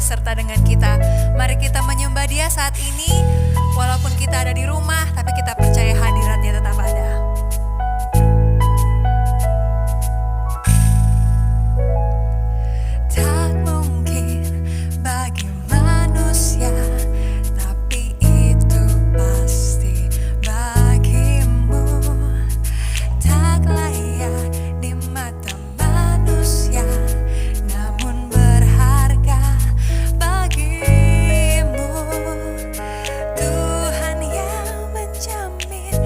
beserta dengan kita. Mari kita menyembah Dia saat ini. Walaupun kita ada di rumah, tapi kita percaya hadirat-Nya tetap ada. Tak mungkin bagi manusia, tapi itu pasti bagimu. Tak layak di mata manusia, namun berharga bagimu. Tuhan yang menjamin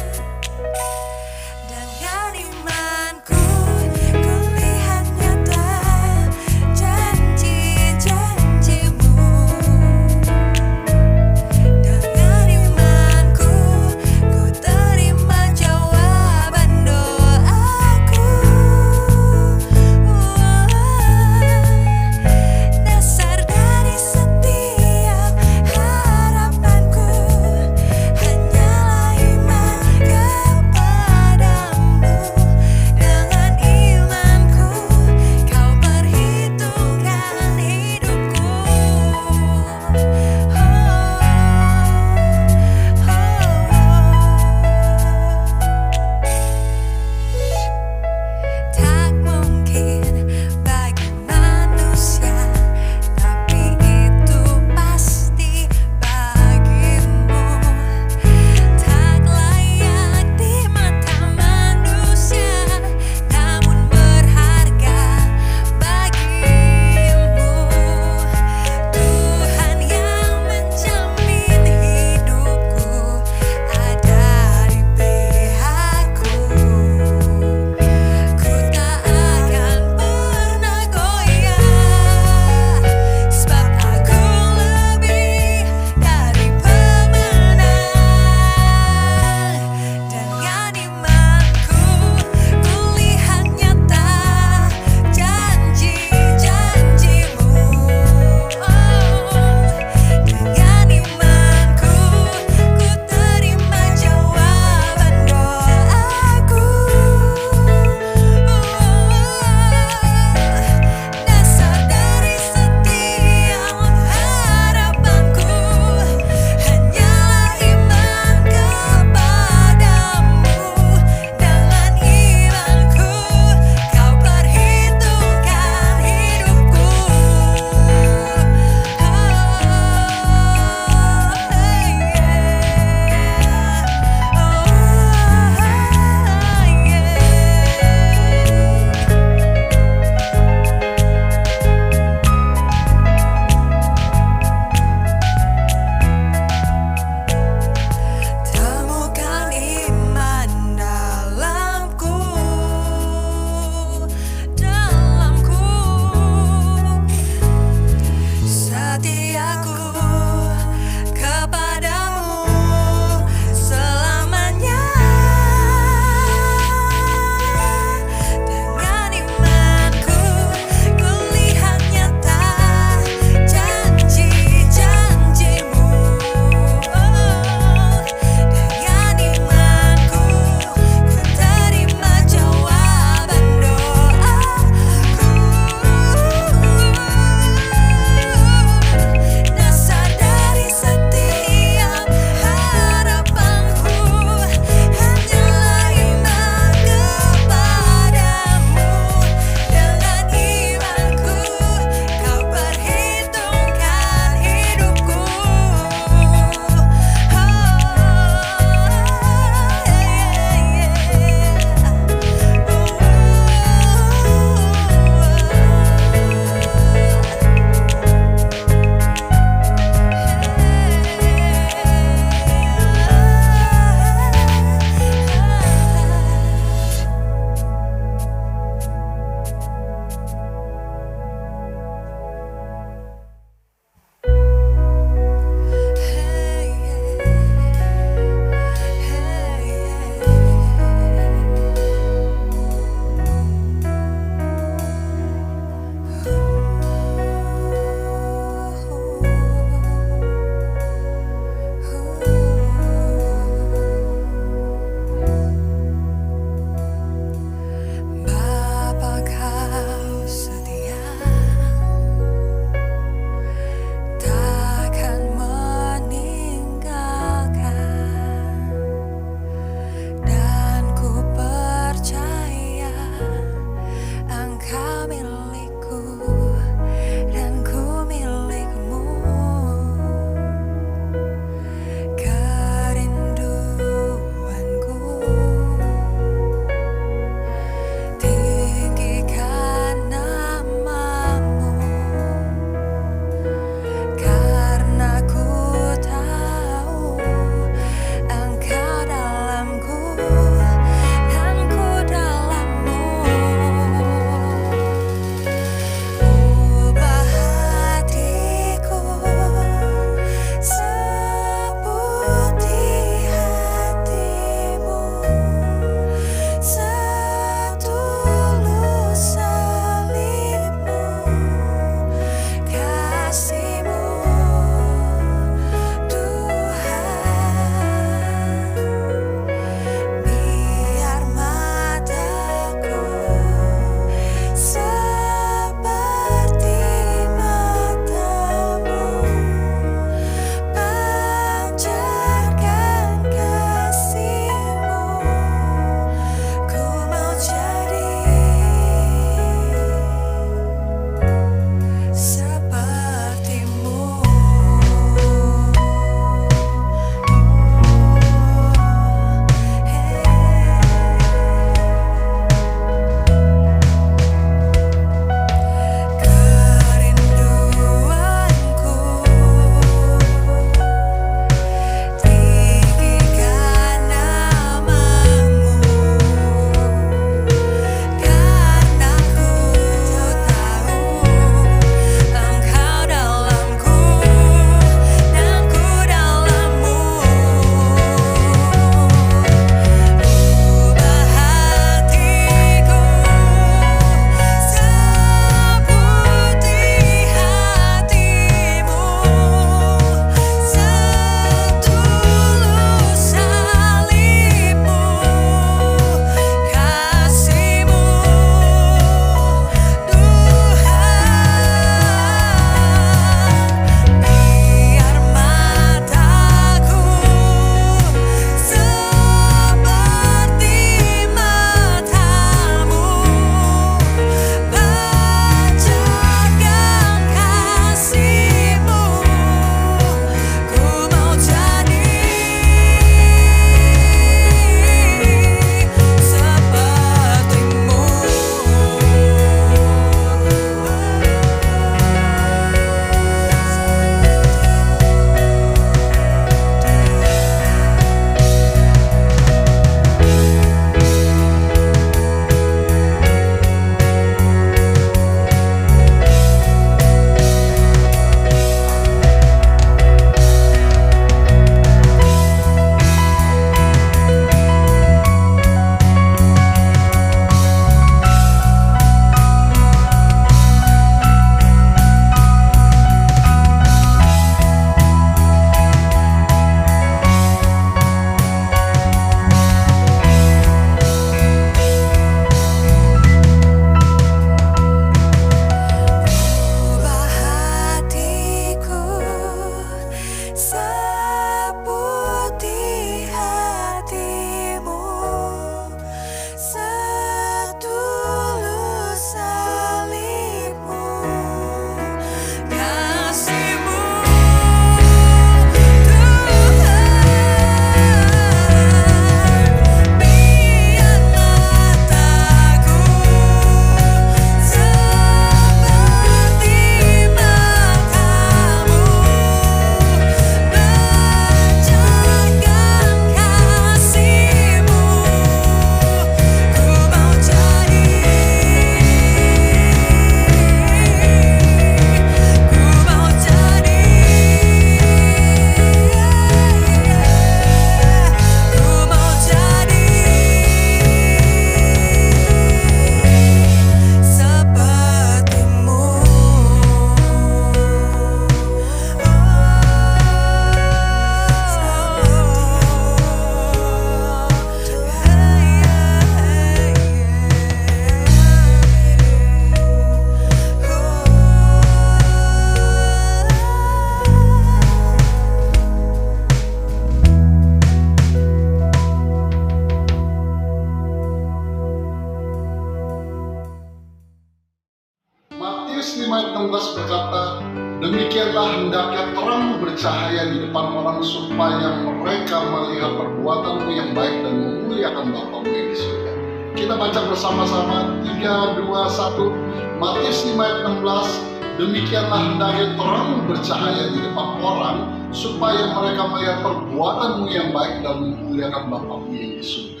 berkata, demikianlah hendaknya terangmu bercahaya di depan orang supaya mereka melihat perbuatanmu yang baik dan memuliakan Bapamu yang di surga. Kita baca bersama-sama 3, 2, 1. Matius 5 ayat 16. Demikianlah hendaknya terangmu bercahaya di depan orang supaya mereka melihat perbuatanmu yang baik dan memuliakan Bapamu yang di surga.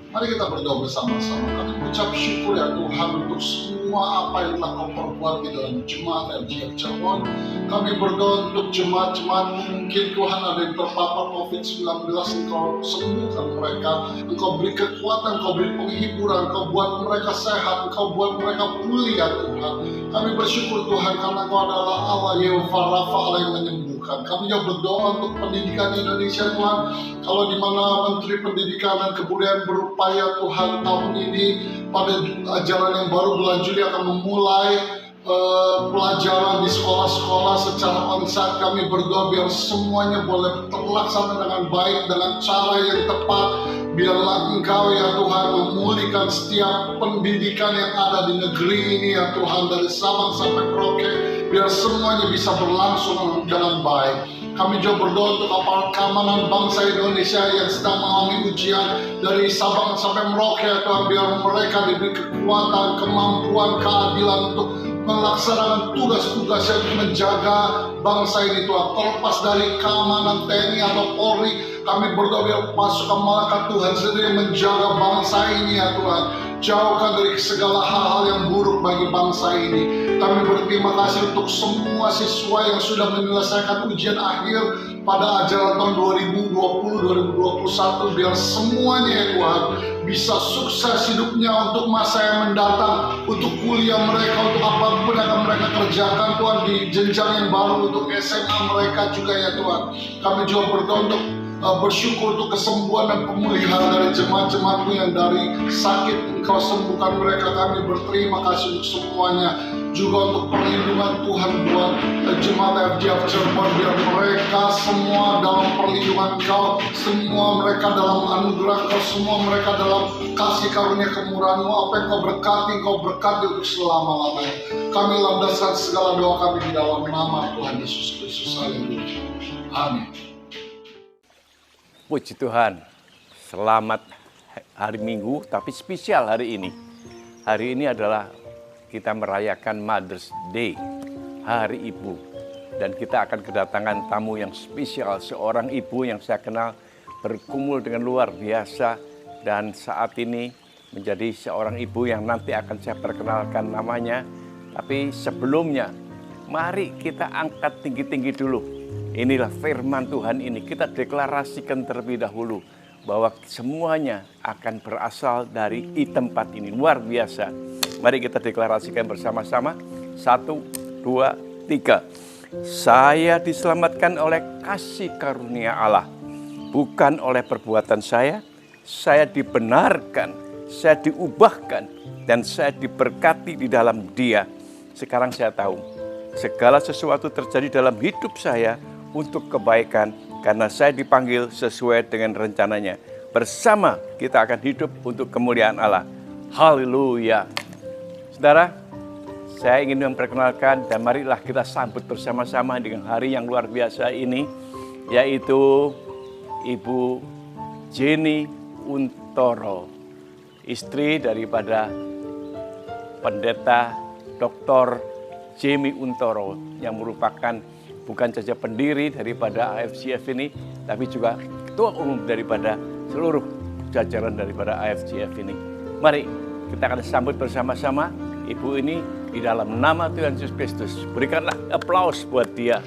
Mari kita berdoa bersama-sama. Kami ucap syukur ya Tuhan untuk semua apa yang telah Kau perbuat di dalam jemaat FGF Cirebon. Kami berdoa untuk jemaat-jemaat mungkin Tuhan ada yang terpapar COVID-19, Engkau sembuhkan mereka, Engkau beri kekuatan, Engkau beri penghiburan, Engkau buat mereka sehat, Engkau buat mereka pulih ya Tuhan. Kami bersyukur Tuhan karena Engkau adalah Allah Yehova Rafa, Allah yang menyembuhkan. Kami juga berdoa untuk pendidikan Indonesia Tuhan. Kalau di mana Menteri Pendidikan dan Kebudayaan berupaya Tuhan tahun ini pada ajaran yang baru bulan Juli akan memulai pelajaran di sekolah-sekolah secara onsite, kami berdoa biar semuanya boleh terlaksana dengan baik, dengan cara yang tepat. Biarlah Engkau ya Tuhan memulihkan setiap pendidikan yang ada di negeri ini ya Tuhan, dari Sabang sampai Merauke, biar semuanya bisa berlangsung dengan baik. Kami juga berdoa untuk aparat keamanan bangsa Indonesia yang sedang mengalami ujian dari Sabang sampai Merauke ya Tuhan, biar mereka diberi kekuatan, kemampuan, keadilan untuk melaksanakan tugas-tugas yang menjaga bangsa ini Tuhan. Terlepas dari keamanan TNI atau Polri, kami berdoa biar pasukan malaikat Tuhan sendiri menjaga bangsa ini ya Tuhan. Jauhkan dari segala hal-hal yang buruk bagi bangsa ini. Kami berterima kasih untuk semua siswa yang sudah menyelesaikan ujian akhir pada ajaran tahun 2020-2021. Biar semuanya ya Tuhan bisa sukses hidupnya untuk masa yang mendatang, untuk kuliah mereka, untuk apapun yang akan mereka kerjakan Tuhan di jenjang yang baru, untuk SMA mereka juga ya Tuhan. Kami juga berdoa untuk bersyukur untuk kesembuhan dan pemulihan dari jemaat-jemaatmu yang dari sakit, Engkau sembuhkan mereka. Kami berterima kasih untuk semuanya, juga untuk perlindungan Tuhan buat jemaat FGF Cirebon, biar mereka semua dalam perlindungan Engkau, semua mereka dalam anugerah Engkau, semua mereka dalam kasih karunia kemurahan-Mu. Apa yang Kau berkati untuk selama-lamanya. Kami landaskan segala doa kami di dalam nama Tuhan Yesus Kristus. Haleluya. Amin. Puji Tuhan, selamat hari Minggu, tapi spesial hari ini. Hari ini adalah kita merayakan Mother's Day, Hari Ibu. Dan kita akan kedatangan tamu yang spesial, seorang ibu yang saya kenal bergumul dengan luar biasa. Dan saat ini menjadi seorang ibu yang nanti akan saya perkenalkan namanya. Tapi sebelumnya, mari kita angkat tinggi-tinggi dulu. Inilah firman Tuhan ini, kita deklarasikan terlebih dahulu bahwa semuanya akan berasal dari tempat ini. Luar biasa. Mari kita deklarasikan bersama-sama. 1, 2, 3. Saya diselamatkan oleh kasih karunia Allah, bukan oleh perbuatan saya dibenarkan, saya diubahkan, dan saya diberkati di dalam Dia. Sekarang saya tahu, segala sesuatu terjadi dalam hidup saya untuk kebaikan, karena saya dipanggil sesuai dengan rencananya. Bersama kita akan hidup untuk kemuliaan Allah. Haleluya. Saudara, saya ingin memperkenalkan dan marilah kita sambut bersama-sama dengan hari yang luar biasa ini, yaitu Ibu Jenny Untoro, istri daripada Pendeta Dr. Jamie Untoro, yang merupakan bukan saja pendiri daripada AFGF ini, tapi juga ketua umum daripada seluruh jajaran daripada AFGF ini. Mari kita akan sambut bersama-sama ibu ini di dalam nama Tuhan Yesus Kristus. Berikanlah aplaus buat dia.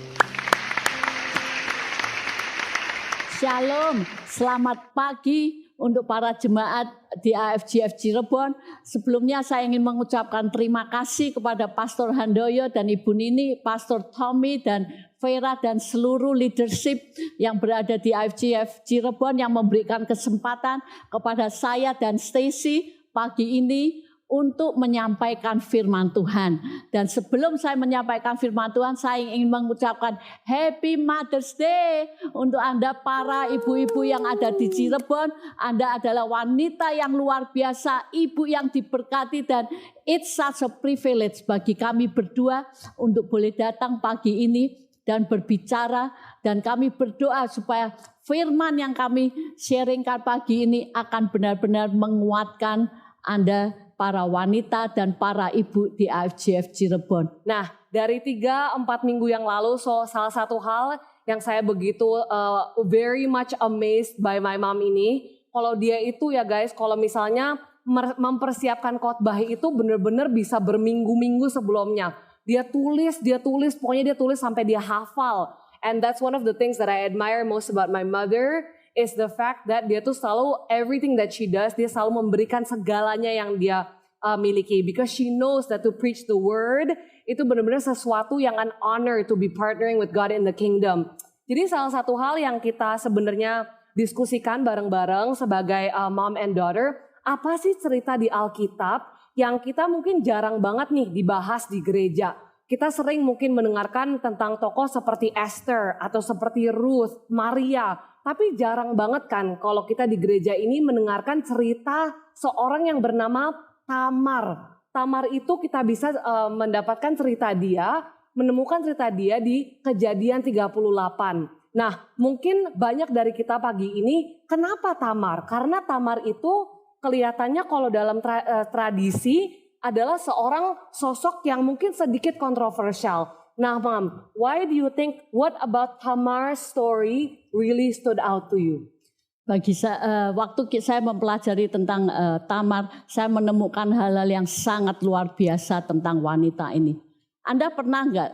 Shalom, selamat pagi untuk para jemaat di AFGF Cirebon. Sebelumnya saya ingin mengucapkan terima kasih kepada Pastor Handoyo dan Ibu Nini, Pastor Tommy dan Vera dan seluruh leadership yang berada di AFGF Cirebon yang memberikan kesempatan kepada saya dan Stacy pagi ini untuk menyampaikan firman Tuhan. Dan sebelum saya menyampaikan firman Tuhan, saya ingin mengucapkan Happy Mother's Day untuk Anda para ibu-ibu yang ada di Cirebon. Anda adalah wanita yang luar biasa, ibu yang diberkati, dan it's such a privilege bagi kami berdua untuk boleh datang pagi ini dan berbicara, dan kami berdoa supaya firman yang kami sharingkan pagi ini akan benar-benar menguatkan Anda para wanita dan para ibu di AFGF Cirebon. Nah, dari 3-4 minggu yang lalu, salah satu hal yang saya begitu very much amazed by my mom ini, kalau dia itu ya guys, kalau misalnya mempersiapkan khotbah itu benar-benar bisa berminggu-minggu sebelumnya. Dia tulis, pokoknya dia tulis sampai dia hafal. And that's one of the things that I admire most about my mother, is the fact that dia tuh selalu, everything that she does, dia selalu memberikan segalanya yang dia miliki. Because she knows that to preach the word, itu benar-benar sesuatu yang an honor to be partnering with God in the kingdom. Jadi salah satu hal yang kita sebenarnya diskusikan bareng-bareng sebagai mom and daughter, apa sih cerita di Alkitab yang kita mungkin jarang banget nih dibahas di gereja. Kita sering mungkin mendengarkan tentang tokoh seperti Esther atau seperti Ruth, Maria. Tapi jarang banget kan kalau kita di gereja ini mendengarkan cerita seorang yang bernama Tamar. Tamar itu kita bisa mendapatkan cerita dia, menemukan cerita dia di Kejadian 38. Nah, mungkin banyak dari kita pagi ini, kenapa Tamar? Karena Tamar itu kelihatannya kalau dalam tradisi adalah seorang sosok yang mungkin sedikit kontroversial. Nah, Mom, why do you think, what about Tamar's story really stood out to you? Bagi saya, waktu saya mempelajari tentang Tamar, saya menemukan hal-hal yang sangat luar biasa tentang wanita ini. Anda pernah nggak?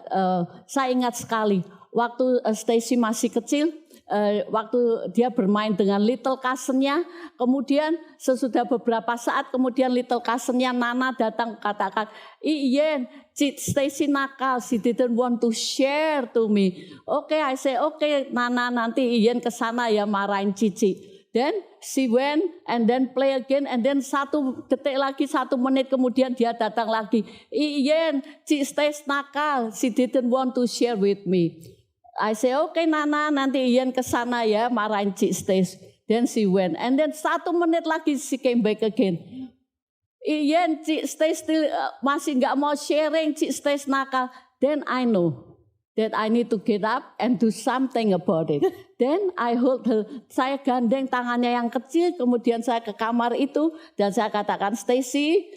Saya ingat sekali waktu Stacy masih kecil, waktu dia bermain dengan little cousin-nya, kemudian sesudah beberapa saat kemudian little cousin-nya Nana datang katakan, Iyen, Stacy nakal, she didn't want to share to me. Okay, I say okay, Nana nanti Iyen kesana ya marahin Cici. Then she went and then play again, and then 1 detik lagi, 1 menit kemudian dia datang lagi. Iyen, Stacy nakal, she didn't want to share with me. I say, okay Nana, nanti Ian kesana ya, marahin Cik Stace. Then she went. And then 1 menit lagi she came back again. Ian, Cik Stace still masih nggak mau sharing, Cik Stace nakal. Then I know that I need to get up and do something about it. Then I hold her, saya gandeng tangannya yang kecil, kemudian saya ke kamar itu, dan saya katakan, Stacy,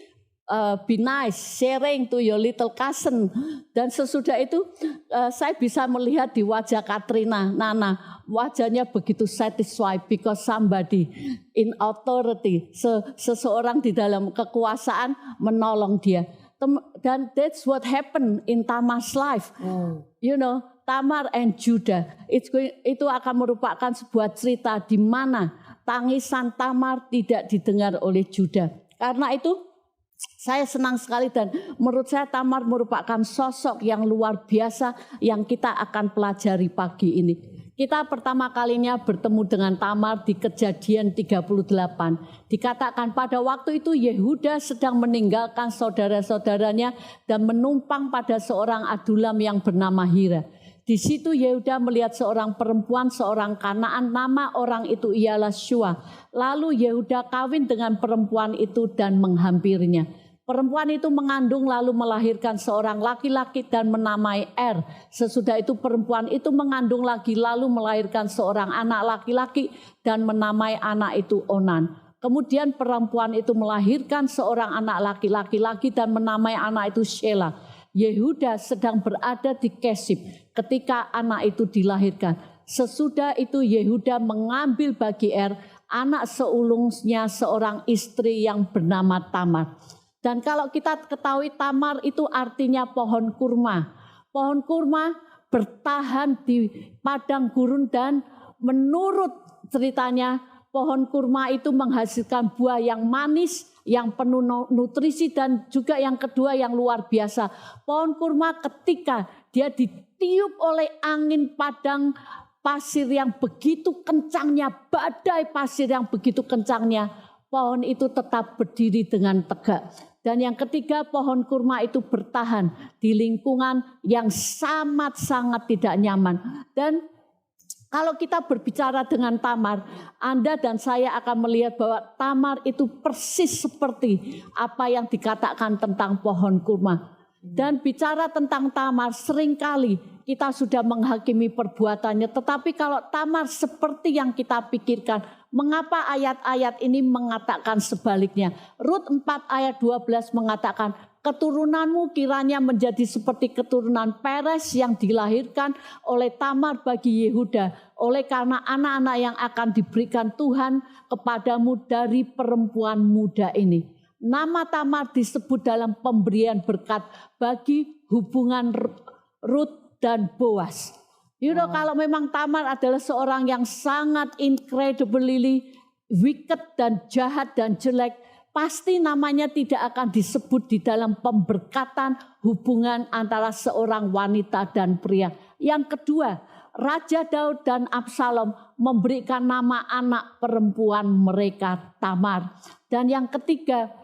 be nice, sharing to your little cousin. Dan sesudah itu saya bisa melihat di wajah Katrina, Nana, wajahnya begitu satisfied because somebody in authority, seseorang di dalam kekuasaan menolong dia. Dan that's what happened in Tamar's life. You know, Tamar and Judah, itu akan merupakan sebuah cerita di mana tangisan Tamar tidak didengar oleh Judah. Karena itu saya senang sekali, dan menurut saya Tamar merupakan sosok yang luar biasa yang kita akan pelajari pagi ini. Kita pertama kalinya bertemu dengan Tamar di Kejadian 38. Dikatakan pada waktu itu Yehuda sedang meninggalkan saudara-saudaranya dan menumpang pada seorang adulam yang bernama Hira. Di situ Yehuda melihat seorang perempuan, seorang Kanaan, nama orang itu ialah Shua. Lalu Yehuda kawin dengan perempuan itu dan menghampirinya. Perempuan itu mengandung lalu melahirkan seorang laki-laki dan menamai Er. Sesudah itu perempuan itu mengandung lagi lalu melahirkan seorang anak laki-laki dan menamai anak itu Onan. Kemudian perempuan itu melahirkan seorang anak laki-laki lagi dan menamai anak itu Shelah. Yehuda sedang berada di Kesib ketika anak itu dilahirkan. Sesudah itu Yehuda mengambil bagi Er anak seulungnya seorang istri yang bernama Tamar. Dan kalau kita ketahui Tamar itu artinya pohon kurma. Pohon kurma bertahan di padang gurun, dan menurut ceritanya pohon kurma itu menghasilkan buah yang manis, yang penuh nutrisi, dan juga yang kedua yang luar biasa. Pohon kurma ketika dia ditiup oleh angin padang pasir yang begitu kencangnya, badai pasir yang begitu kencangnya, pohon itu tetap berdiri dengan tegak. Dan yang ketiga, pohon kurma itu bertahan di lingkungan yang sangat-sangat tidak nyaman. Dan kalau kita berbicara dengan Tamar, Anda dan saya akan melihat bahwa Tamar itu persis seperti apa yang dikatakan tentang pohon kurma. Dan bicara tentang Tamar, seringkali kita sudah menghakimi perbuatannya. Tetapi kalau Tamar seperti yang kita pikirkan, mengapa ayat-ayat ini mengatakan sebaliknya? Rut 4 ayat 12 mengatakan, keturunanmu kiranya menjadi seperti keturunan Peres yang dilahirkan oleh Tamar bagi Yehuda. Oleh karena anak-anak yang akan diberikan Tuhan kepadamu dari perempuan muda ini. Nama Tamar disebut dalam pemberian berkat bagi hubungan Rut dan Boaz. Kalau memang Tamar adalah seorang yang sangat incredibly wicked dan jahat dan jelek, pasti namanya tidak akan disebut di dalam pemberkatan hubungan antara seorang wanita dan pria. Yang kedua, Raja Daud dan Absalom memberikan nama anak perempuan mereka Tamar. Dan yang ketiga,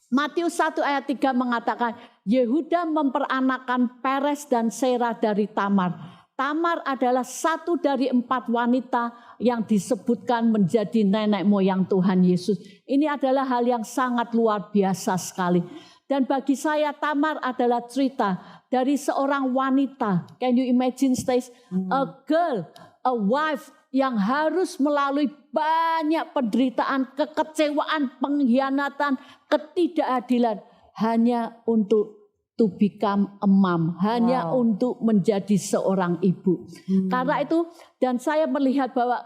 Matius 1 ayat 3 mengatakan Yehuda memperanakan Peres dan Serah dari Tamar. Tamar adalah satu dari 4 wanita yang disebutkan menjadi nenek moyang Tuhan Yesus. Ini adalah hal yang sangat luar biasa sekali. Dan bagi saya Tamar adalah cerita dari seorang wanita. Can you imagine, Stace? A girl, a wife yang harus melalui banyak penderitaan, kekecewaan, pengkhianatan, ketidakadilan hanya untuk to become a mom, hanya untuk menjadi seorang ibu. Karena itu, dan saya melihat bahwa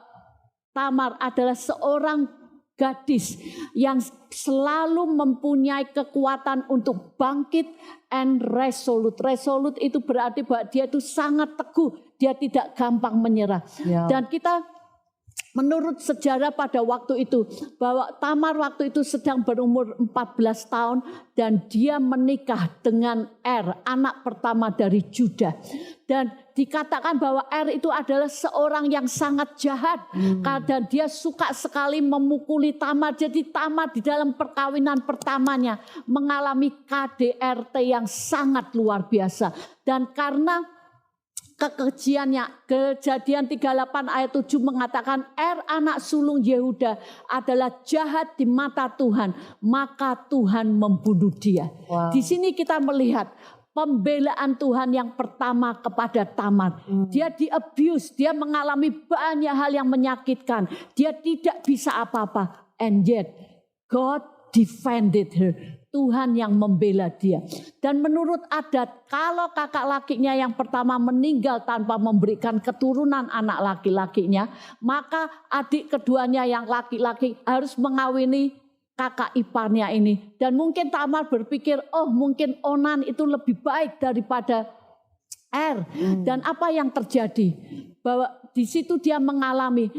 Tamar adalah seorang gadis yang selalu mempunyai kekuatan untuk bangkit and resolute. Resolute itu berarti bahwa dia itu sangat teguh, dia tidak gampang menyerah. Dan kita menurut sejarah pada waktu itu, bahwa Tamar waktu itu sedang berumur 14 tahun dan dia menikah dengan anak pertama dari Juda. Dan dikatakan bahwa itu adalah seorang yang sangat jahat. Dan dia suka sekali memukuli Tamar. Jadi Tamar di dalam perkawinan pertamanya mengalami KDRT yang sangat luar biasa. Dan karena kekejiannya, Kejadian 38 ayat 7 mengatakan anak sulung Yehuda adalah jahat di mata Tuhan, maka Tuhan membunuh dia. Di sini kita melihat pembelaan Tuhan yang pertama kepada Tamar. Dia di-abuse, dia mengalami banyak hal yang menyakitkan. Dia tidak bisa apa-apa. And yet God defended her. Tuhan yang membela dia. Dan menurut adat, kalau kakak lakinya yang pertama meninggal tanpa memberikan keturunan anak laki-lakinya, maka adik keduanya yang laki-laki harus mengawini kakak iparnya ini. Dan mungkin Tamar berpikir, oh mungkin Onan itu lebih baik daripada Dan apa yang terjadi? Bahwa di situ dia mengalami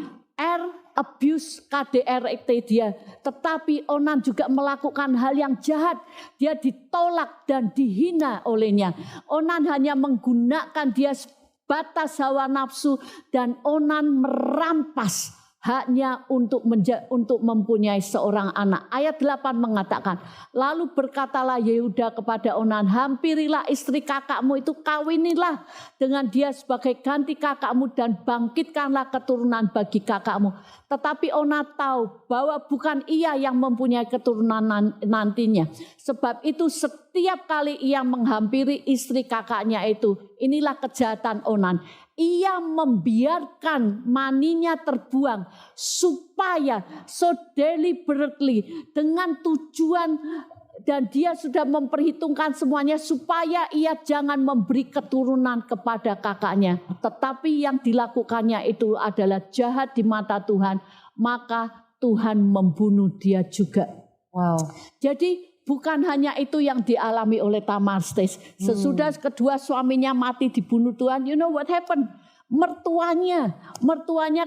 abuse KDRT dia. Tetapi Onan juga melakukan hal yang jahat. Dia ditolak dan dihina olehnya. Onan hanya menggunakan dia batas hawa nafsu. Dan Onan merampas haknya untuk mempunyai seorang anak. Ayat 8 mengatakan, lalu berkatalah Yehuda kepada Onan, hampirilah istri kakakmu itu, kawinilah dengan dia sebagai ganti kakakmu dan bangkitkanlah keturunan bagi kakakmu. Tetapi Onan tahu bahwa bukan ia yang mempunyai keturunan nantinya. Sebab itu setiap kali ia menghampiri istri kakaknya itu, inilah kejahatan Onan. Ia membiarkan maninya terbuang supaya so deliberately dengan tujuan, dan dia sudah memperhitungkan semuanya supaya ia jangan memberi keturunan kepada kakaknya. Tetapi yang dilakukannya itu adalah jahat di mata Tuhan, maka Tuhan membunuh dia juga. Wow. Jadi bukan hanya itu yang dialami oleh Tamar. Sesudah kedua suaminya mati dibunuh Tuhan, you know what happened? Mertuanya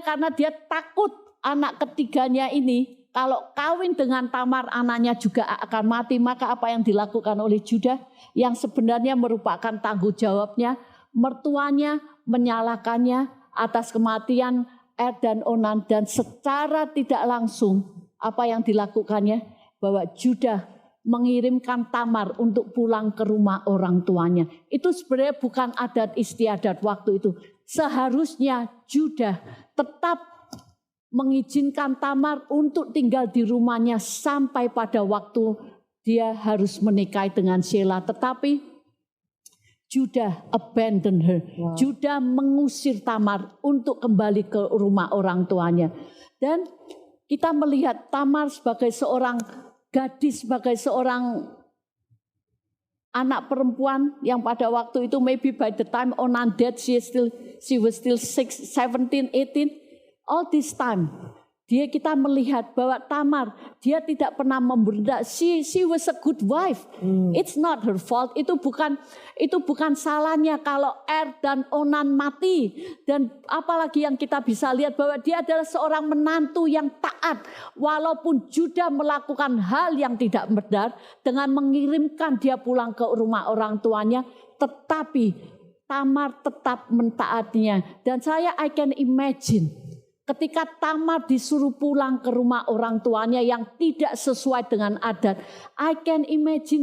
karena dia takut anak ketiganya ini kalau kawin dengan Tamar anaknya juga akan mati, maka apa yang dilakukan oleh Judah yang sebenarnya merupakan tanggung jawabnya, mertuanya menyalahkannya atas kematian dan Onan, dan secara tidak langsung apa yang dilakukannya bahwa Judah mengirimkan Tamar untuk pulang ke rumah orang tuanya. Itu sebenarnya bukan adat istiadat waktu itu. Seharusnya Judah tetap mengizinkan Tamar untuk tinggal di rumahnya sampai pada waktu dia harus menikahi dengan Sheila. Tetapi Judah abandon her. Wow. Judah mengusir Tamar untuk kembali ke rumah orang tuanya. Dan kita melihat Tamar sebagai seorang gadis, sebagai seorang anak perempuan yang pada waktu itu maybe by the time Onan died she was still 17, 18. All this time kita melihat bahwa Tamar dia tidak pernah memberontak. She was a good wife. It's not her fault. Itu bukan salahnya kalau dan Onan mati. Dan apalagi yang kita bisa lihat bahwa dia adalah seorang menantu yang taat. Walaupun Judah melakukan hal yang tidak benar dengan mengirimkan dia pulang ke rumah orang tuanya, tetapi Tamar tetap mentaatinya. Dan I can imagine ketika Tamar disuruh pulang ke rumah orang tuanya yang tidak sesuai dengan adat. I can imagine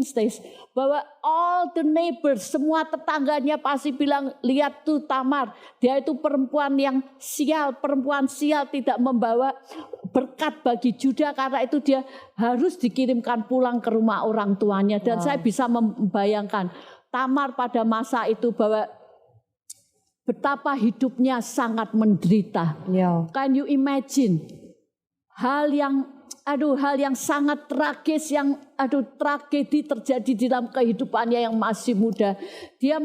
bahwa all the neighbors, semua tetangganya pasti bilang, lihat tuh Tamar, dia itu perempuan yang sial, perempuan sial, tidak membawa berkat bagi Judah, karena itu dia harus dikirimkan pulang ke rumah orang tuanya. Dan saya bisa membayangkan Tamar pada masa itu bahwa betapa hidupnya sangat menderita. Can you imagine hal yang sangat tragis, tragedi terjadi di dalam kehidupannya yang masih muda. Dia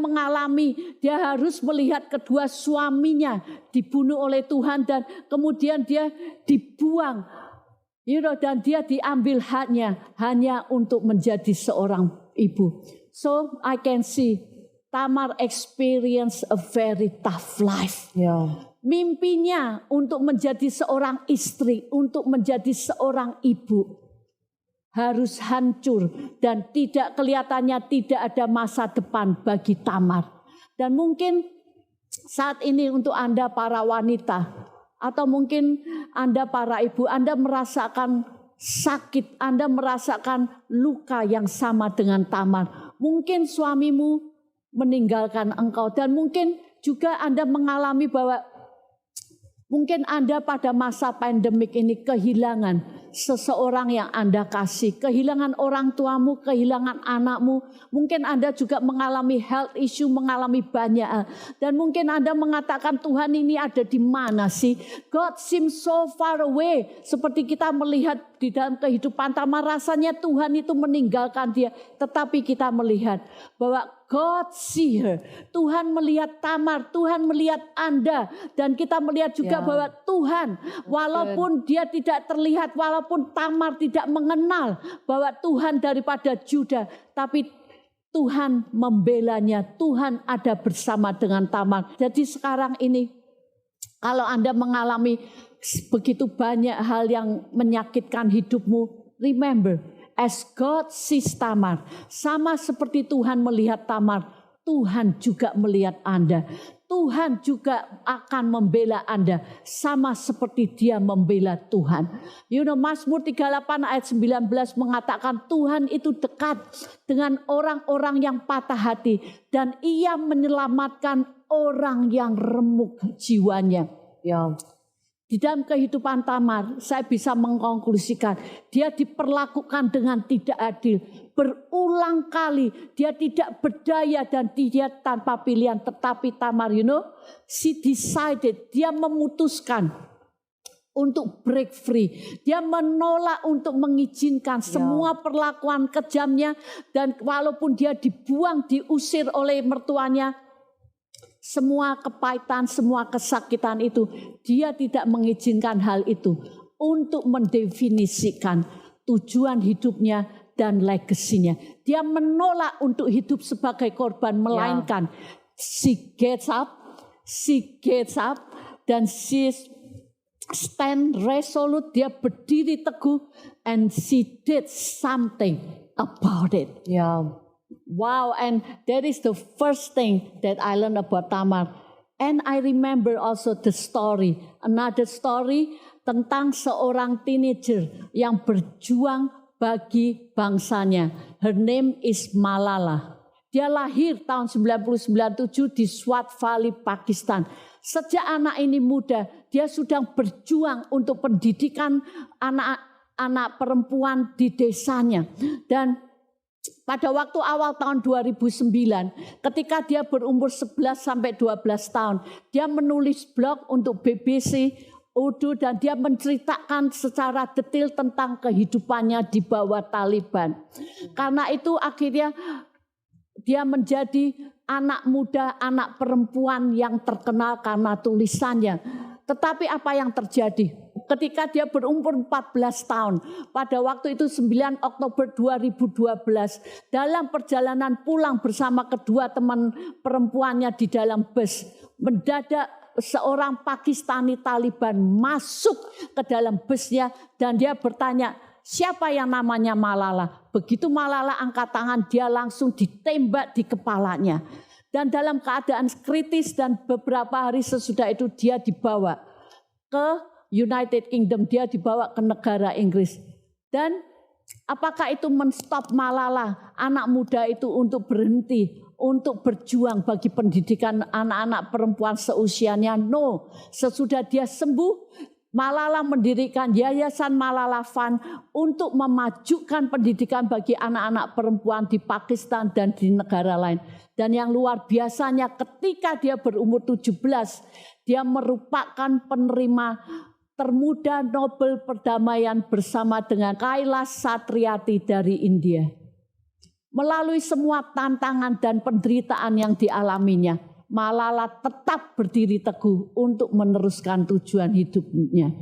harus melihat kedua suaminya dibunuh oleh Tuhan dan kemudian dia dibuang. Dan dia diambil haknya hanya untuk menjadi seorang ibu. So I can see Tamar experience a very tough life. Mimpinya untuk menjadi seorang istri, untuk menjadi seorang ibu harus hancur dan kelihatannya tidak ada masa depan bagi Tamar. Dan mungkin saat ini untuk Anda para wanita atau mungkin Anda para ibu, Anda merasakan sakit, Anda merasakan luka yang sama dengan Tamar. Mungkin suamimu meninggalkan engkau dan mungkin juga Anda mengalami bahwa mungkin Anda pada masa pandemik ini kehilangan seseorang yang Anda kasih, kehilangan orang tuamu, kehilangan anakmu. Mungkin Anda juga mengalami health issue, mengalami banyak hal. Dan mungkin Anda mengatakan, Tuhan ini ada di mana sih? God seems so far away. Seperti kita melihat di dalam kehidupan Tamar, rasanya Tuhan itu meninggalkan dia. Tetapi kita melihat bahwa God see her. Tuhan melihat Tamar, Tuhan melihat Anda. Dan kita melihat juga bahwa Tuhan, walaupun dia tidak terlihat, walaupun Tamar tidak mengenal bahwa Tuhan daripada Judah, tapi Tuhan membelanya, Tuhan ada bersama dengan Tamar. Jadi sekarang ini kalau Anda mengalami begitu banyak hal yang menyakitkan hidupmu, remember, as God sees Tamar, sama seperti Tuhan melihat Tamar, Tuhan juga melihat Anda. Tuhan juga akan membela Anda sama seperti dia membela Tuhan. Mazmur 38 ayat 19 mengatakan Tuhan itu dekat dengan orang-orang yang patah hati dan ia menyelamatkan orang yang remuk jiwanya. Di dalam kehidupan Tamar, saya bisa mengkonklusikan dia diperlakukan dengan tidak adil. Berulang kali dia tidak berdaya dan dia tanpa pilihan. Tetapi Tamar, she decided, dia memutuskan untuk break free. Dia menolak untuk mengizinkan semua perlakuan kejamnya. Dan walaupun dia dibuang, diusir oleh mertuanya, semua kepahitan, semua kesakitan itu, dia tidak mengizinkan hal itu untuk mendefinisikan tujuan hidupnya dan legasinya. Dia menolak untuk hidup sebagai korban, melainkan she gets up, dan she stand resolute, dia berdiri teguh, and she did something about it. Wow, and that is the first thing that I learned about Tamar. And I remember also the story, another story tentang seorang teenager yang berjuang bagi bangsanya. Her name is Malala. Dia lahir tahun 1997 di Swat Valley, Pakistan. Sejak anak ini muda, dia sudah berjuang untuk pendidikan anak-anak perempuan di desanya. Dan pada waktu awal tahun 2009, ketika dia berumur 11 sampai 12 tahun, dia menulis blog untuk BBC Urdu dan dia menceritakan secara detail tentang kehidupannya di bawah Taliban. Karena itu akhirnya dia menjadi anak muda, anak perempuan yang terkenal karena tulisannya. Tetapi apa yang terjadi? Ketika dia berumur 14 tahun, pada waktu itu 9 Oktober 2012, dalam perjalanan pulang bersama kedua teman perempuannya di dalam bus, mendadak seorang Pakistani Taliban masuk ke dalam busnya dan dia bertanya, siapa yang namanya Malala? Begitu Malala angkat tangan, dia langsung ditembak di kepalanya. Dan dalam keadaan kritis dan beberapa hari sesudah itu dia dibawa ke United Kingdom, dia dibawa ke negara Inggris. Dan apakah itu menstop Malala, anak muda itu untuk berhenti, untuk berjuang bagi pendidikan anak-anak perempuan seusianya? No, sesudah dia sembuh, Malala mendirikan Yayasan Malala Fund untuk memajukan pendidikan bagi anak-anak perempuan di Pakistan dan di negara lain. Dan yang luar biasanya ketika dia berumur 17, dia merupakan penerima termuda Nobel Perdamaian bersama dengan Kailash Satyarthi dari India. Melalui semua tantangan dan penderitaan yang dialaminya, Malala tetap berdiri teguh untuk meneruskan tujuan hidupnya.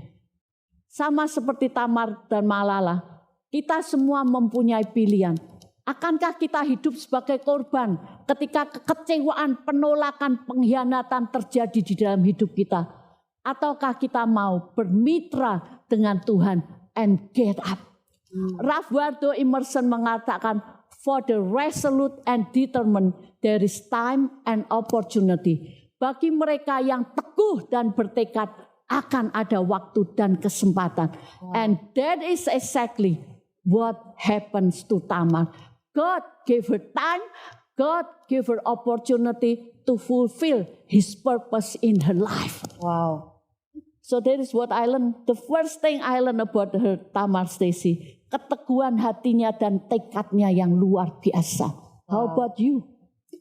Sama seperti Tamar dan Malala, kita semua mempunyai pilihan. Akankah kita hidup sebagai korban ketika kekecewaan, penolakan, pengkhianatan terjadi di dalam hidup kita? Ataukah kita mau bermitra dengan Tuhan and get up? Ralph Waldo Emerson mengatakan, for the resolute and determined, there is time and opportunity. Bagi mereka yang teguh dan bertekad, akan ada waktu dan kesempatan. And that is exactly what happens to Tamar. God gave her time, God gave her opportunity to fulfill His purpose in her life. Wow. So that is what I learned. The first thing I learned about her, Tamar Stacy, keteguhan hatinya dan tekadnya yang luar biasa. How about you?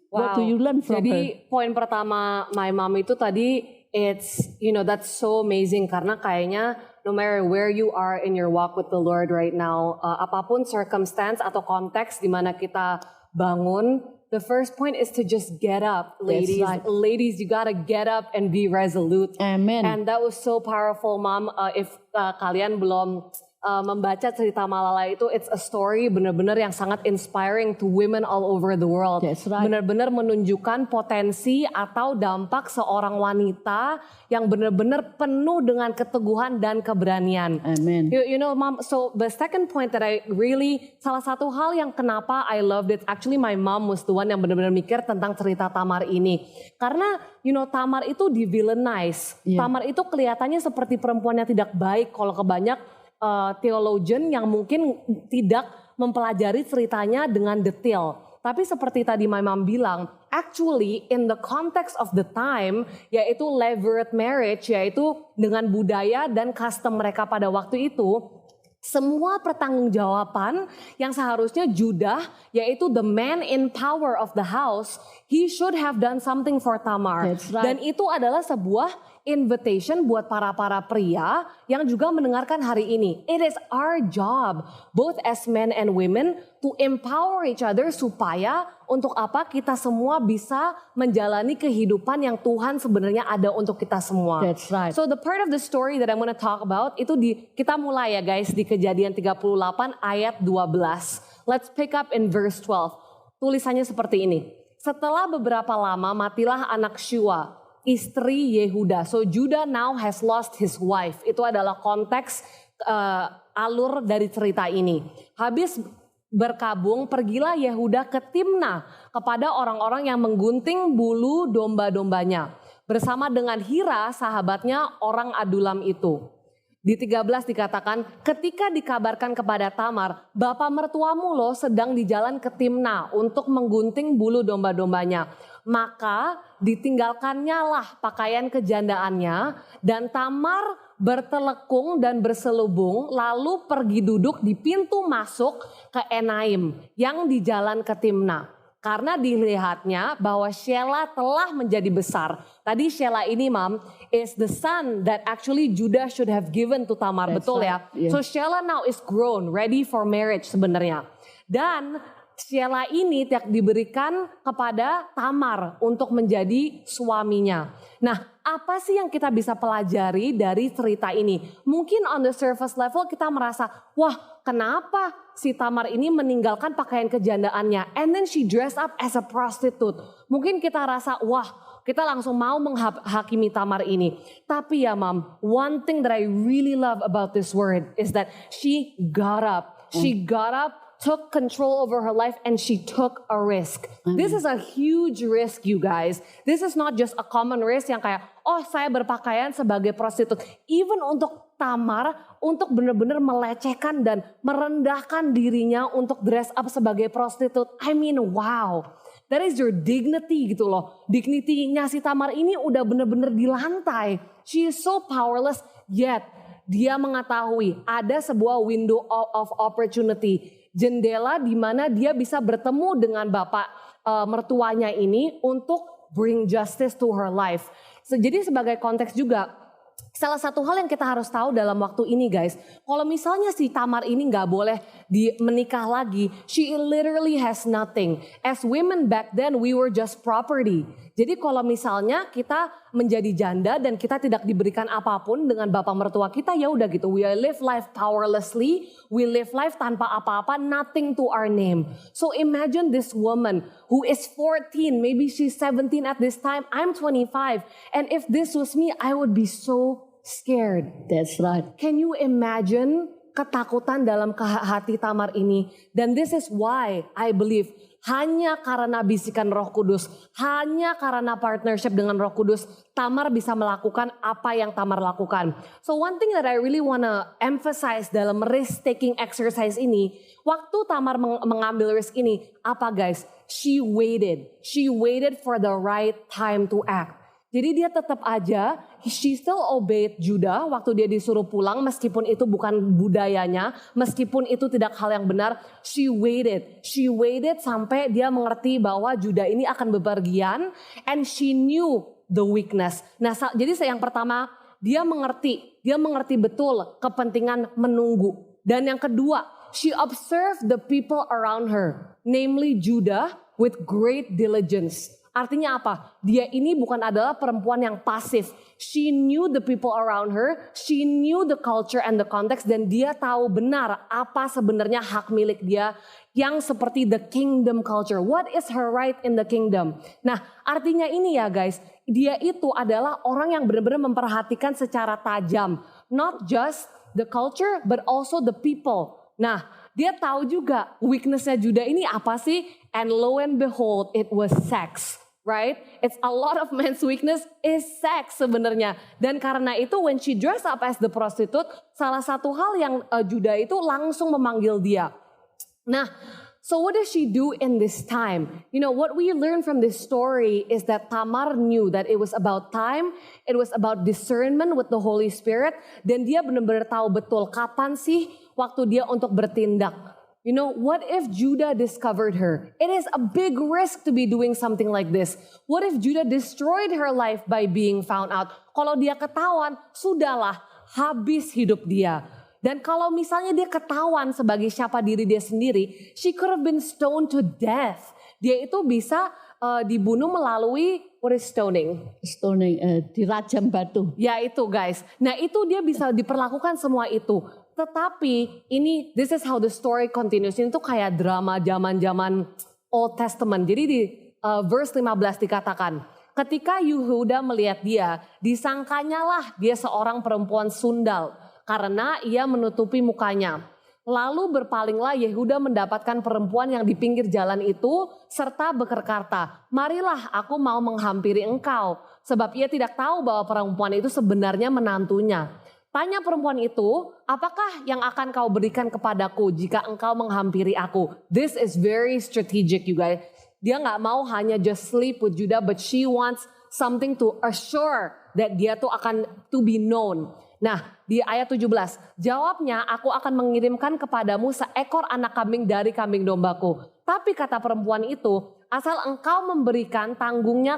What do you learn from her? Jadi poin pertama my mom itu tadi, it's, that's so amazing karena kayaknya no matter where you are in your walk with the Lord right now, apapun circumstance atau konteks di mana kita bangun, the first point is to just get up, ladies. That's right. Ladies, you gotta get up and be resolute. Amen. And that was so powerful, Mom. If kalian belum membaca cerita Malala itu, it's a story benar-benar yang sangat inspiring to women all over the world. That's right. Benar-benar menunjukkan potensi atau dampak seorang wanita yang benar-benar penuh dengan keteguhan dan keberanian. Amen. You know, Mom, so the second point that I really, salah satu hal yang kenapa I loved it, actually my mom was the one yang benar-benar mikir tentang cerita Tamar ini. Karena, Tamar itu di-villainize. Yeah. Tamar itu kelihatannya seperti perempuan yang tidak baik kalau kebanyak theologian yang mungkin tidak mempelajari ceritanya dengan detail. Tapi seperti tadi my mom bilang, actually in the context of the time, yaitu levirate marriage, yaitu dengan budaya dan custom mereka pada waktu itu, semua pertanggungjawaban yang seharusnya Judah, yaitu the man in power of the house, he should have done something for Tamar. That's right. Dan itu adalah sebuah invitation buat para pria yang juga mendengarkan hari ini. It is our job, both as men and women, to empower each other supaya untuk apa kita semua bisa menjalani kehidupan yang Tuhan sebenarnya ada untuk kita semua. That's right. So the part of the story that I'm going to talk about itu kita mulai ya guys di Kejadian 38 ayat 12. Let's pick up in verse 12. Tulisannya seperti ini. Setelah beberapa lama matilah anak Shua, istri Yehuda. So Judah now has lost his wife. Itu adalah konteks alur dari cerita ini. Habis berkabung, pergilah Yehuda ke Timna kepada orang-orang yang menggunting bulu domba-dombanya. Bersama dengan Hira, sahabatnya orang Adulam itu. Di 13 dikatakan, ketika dikabarkan kepada Tamar, bapak mertuamu loh sedang di jalan ke Timna untuk menggunting bulu domba-dombanya. Maka ditinggalkannya lah pakaian kejandaannya dan Tamar bertelekung dan berselubung lalu pergi duduk di pintu masuk ke Enaim yang di jalan ke Timna. Karena dilihatnya bahwa Shelah telah menjadi besar. Tadi Shelah ini Mam is the son that actually Judah should have given to Tamar. That's betul right, ya? yeah. So Shelah now is grown, ready for marriage sebenarnya. Dan Shelah ini diberikan kepada Tamar untuk menjadi suaminya. Nah, apa sih yang kita bisa pelajari dari cerita ini? Mungkin on the surface level kita merasa, wah kenapa si Tamar ini meninggalkan pakaian kejandaannya? And then she dressed up as a prostitute. Mungkin kita rasa, wah kita langsung mau menghakimi Tamar ini. Tapi ya Mam, one thing that I really love about this word is that she got up. She got up, took control over her life, and she took a risk. This is a huge risk, you guys. This is not just a common risk yang kayak, oh saya berpakaian sebagai prostitut. Even untuk Tamar, untuk benar-benar melecehkan dan merendahkan dirinya untuk dress up sebagai prostitut. I mean, wow. That is your dignity gitu loh. Dignity-nya si Tamar ini udah benar-benar di lantai. She is so powerless, yet dia mengetahui ada sebuah window of opportunity. Jendela di mana dia bisa bertemu dengan bapak mertuanya ini untuk bring justice to her life. Jadi sebagai konteks juga, salah satu hal yang kita harus tahu dalam waktu ini guys, kalau misalnya si Tamar ini nggak boleh menikah lagi, she literally has nothing. As women back then, we were just property. Jadi kalau misalnya kita menjadi janda dan kita tidak diberikan apapun dengan bapak mertua kita, ya udah gitu. We live life powerlessly, we live life tanpa apa-apa, nothing to our name. So imagine this woman who is 14, maybe she's 17 at this time, I'm 25. And if this was me, I would be so scared. That's right. Can you imagine ketakutan dalam hati Tamar ini? Dan this is why I believe hanya karena bisikan Roh Kudus, hanya karena partnership dengan Roh Kudus, Tamar bisa melakukan apa yang Tamar lakukan. So one thing that I really wanna emphasize dalam risk-taking exercise ini, waktu Tamar mengambil risk ini, apa guys? She waited. She waited for the right time to act. Jadi dia tetap aja, she still obeyed Judah waktu dia disuruh pulang meskipun itu bukan budayanya, meskipun itu tidak hal yang benar, she waited. She waited sampai dia mengerti bahwa Judah ini akan bepergian and she knew the weakness. Nah jadi yang pertama, dia mengerti betul kepentingan menunggu. Dan yang kedua, she observed the people around her, namely Judah with great diligence. Artinya apa? Dia ini bukan adalah perempuan yang pasif. She knew the people around her, she knew the culture and the context, dan dia tahu benar apa sebenarnya hak milik dia yang seperti the kingdom culture. What is her right in the kingdom? Nah, artinya ini ya guys, dia itu adalah orang yang benar-benar memperhatikan secara tajam. Not just the culture, but also the people. Nah, dia tahu juga weakness-nya Judah ini apa sih? And lo and behold, it was sex. Right? It's a lot of men's weakness is sex sebenarnya. Dan karena itu when she dressed up as the prostitute, salah satu hal yang Judah itu langsung memanggil dia. Nah, so what does she do in this time? You know, what we learn from this story is that Tamar knew that it was about time, it was about discernment with the Holy Spirit, dan dia benar-benar tahu betul kapan sih waktu dia untuk bertindak. You know, what if Judah discovered her? It is a big risk to be doing something like this. What if Judah destroyed her life by being found out? Kalau dia ketahuan, sudahlah, habis hidup dia. Dan kalau misalnya dia ketahuan sebagai siapa diri dia sendiri, she could have been stoned to death. Dia itu bisa dibunuh melalui what is stoning? Stoning, dirajam batu. Ya itu guys. Nah itu dia bisa diperlakukan semua itu. Tetapi ini, this is how the story continues. Ini tuh kayak drama zaman-zaman Old Testament. Jadi di verse 15 dikatakan, ketika Yehuda melihat dia, disangkanya lah dia seorang perempuan sundal karena ia menutupi mukanya. Lalu berpalinglah Yehuda mendapatkan perempuan yang di pinggir jalan itu serta berkata, marilah aku mau menghampiri engkau. Sebab ia tidak tahu bahwa perempuan itu sebenarnya menantunya. Tanya perempuan itu, apakah yang akan kau berikan kepadaku jika engkau menghampiri aku? This is very strategic, you guys. Dia nggak mau hanya just sleep with Judah, but she wants something to assure that dia tuh akan to be known. Nah, di ayat 17, jawabnya, aku akan mengirimkan kepadamu seekor anak kambing dari kambing dombaku. Tapi kata perempuan itu, asal engkau memberikan tanggungnya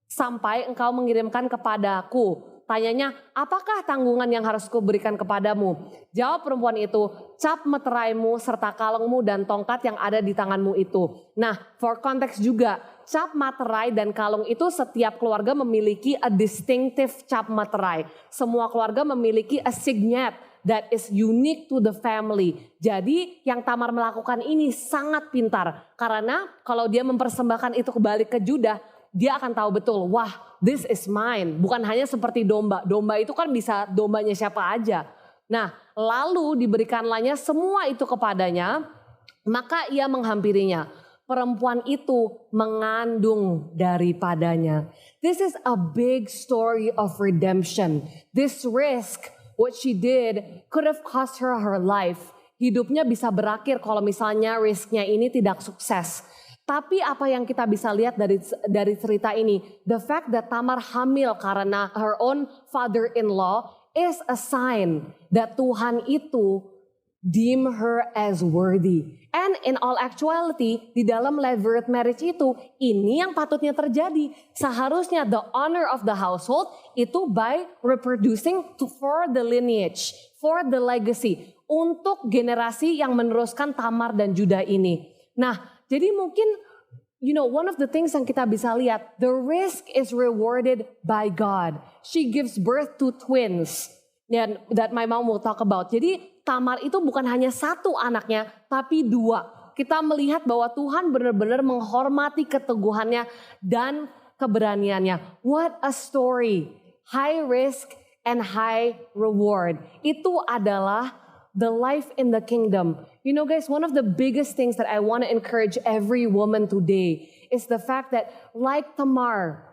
sampai engkau mengirimkan kepadaku. Tanyanya, apakah tanggungan yang harus kuberikan kepadamu? Jawab perempuan itu, cap meteraimu serta kalungmu dan tongkat yang ada di tanganmu itu. Nah, for konteks juga, cap materai dan kalung itu setiap keluarga memiliki a distinctive cap materai. Semua keluarga memiliki a signet that is unique to the family. Jadi yang Tamar melakukan ini sangat pintar. Karena kalau dia mempersembahkan itu kembali ke Judah, dia akan tahu betul, wah this is mine. Bukan hanya seperti domba. Domba itu kan bisa dombanya siapa aja. Nah lalu diberikanlahnya semua itu kepadanya, maka ia menghampirinya. Perempuan itu mengandung daripadanya. This is a big story of redemption. This risk, what she did could have cost her her life. Hidupnya bisa berakhir kalau misalnya risknya ini tidak sukses. Tapi apa yang kita bisa lihat dari cerita ini, the fact that Tamar hamil karena her own father-in-law is a sign that Tuhan itu deem her as worthy. And in all actuality, di dalam levirate marriage itu, ini yang patutnya terjadi. Seharusnya the honor of the household itu by reproducing for the lineage, for the legacy, untuk generasi yang meneruskan Tamar dan Judah ini. Nah, jadi mungkin, one of the things yang kita bisa lihat, the risk is rewarded by God. She gives birth to twins. That my mom will talk about. Jadi Tamar itu bukan hanya satu anaknya, tapi dua. Kita melihat bahwa Tuhan benar-benar menghormati keteguhannya dan keberaniannya. What a story. High risk and high reward. Itu adalah the life in the kingdom. Guys, one of the biggest things that I want to encourage every woman today is the fact that like Tamar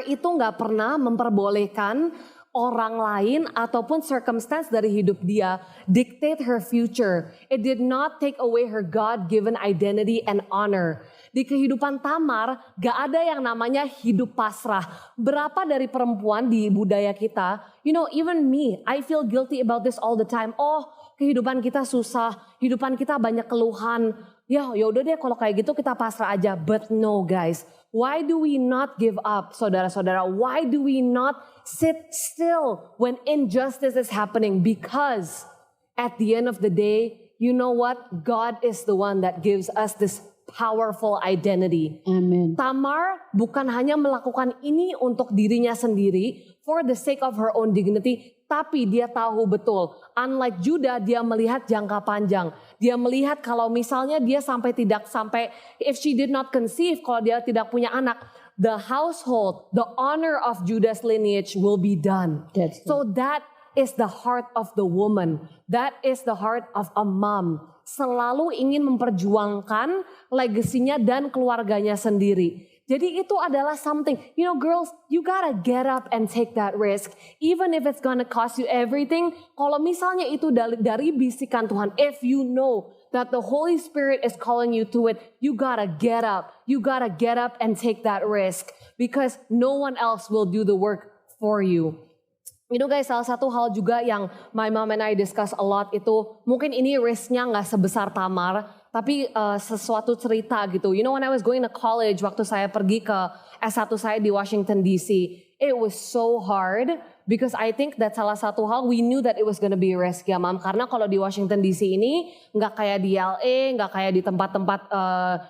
itu gak pernah memperbolehkan orang lain ataupun circumstance dari hidup dia dictate her future. It did not take away her God-given identity and honor. Di kehidupan Tamar gak ada yang namanya hidup pasrah. Berapa dari perempuan di budaya kita, even me, I feel guilty about this all the time. Oh, kehidupan kita susah, kehidupan kita banyak keluhan. Ya udah deh kalau kayak gitu kita pasrah aja. But no guys, why do we not give up, saudara-saudara? Why do we not sit still when injustice is happening? Because at the end of the day, you know what? God is the one that gives us this powerful identity. Amen. Tamar bukan hanya melakukan ini untuk dirinya sendiri for the sake of her own dignity, tapi dia tahu betul, unlike Judah, dia melihat jangka panjang. Dia melihat kalau misalnya dia if she did not conceive, kalau dia tidak punya anak, the household, the honor of Judah's lineage will be done. So that is the heart of the woman. That is the heart of a mom. Selalu ingin memperjuangkan legasinya dan keluarganya sendiri. Jadi itu adalah something, girls, you gotta get up and take that risk. Even if it's gonna cost you everything, kalau misalnya itu dari bisikan Tuhan, if you know that the Holy Spirit is calling you to it, you gotta get up. You gotta get up and take that risk. Because no one else will do the work for you. Guys, salah satu hal juga yang my mom and I discuss a lot itu, mungkin ini risknya gak sebesar Tamar, tapi sesuatu cerita gitu. When I was going to college, waktu saya pergi ke S1 saya di Washington DC, it was so hard because I think that salah satu hal, we knew that it was gonna be a risk ya Mam, karena kalau di Washington DC ini gak kayak di LA, gak kayak di tempat-tempat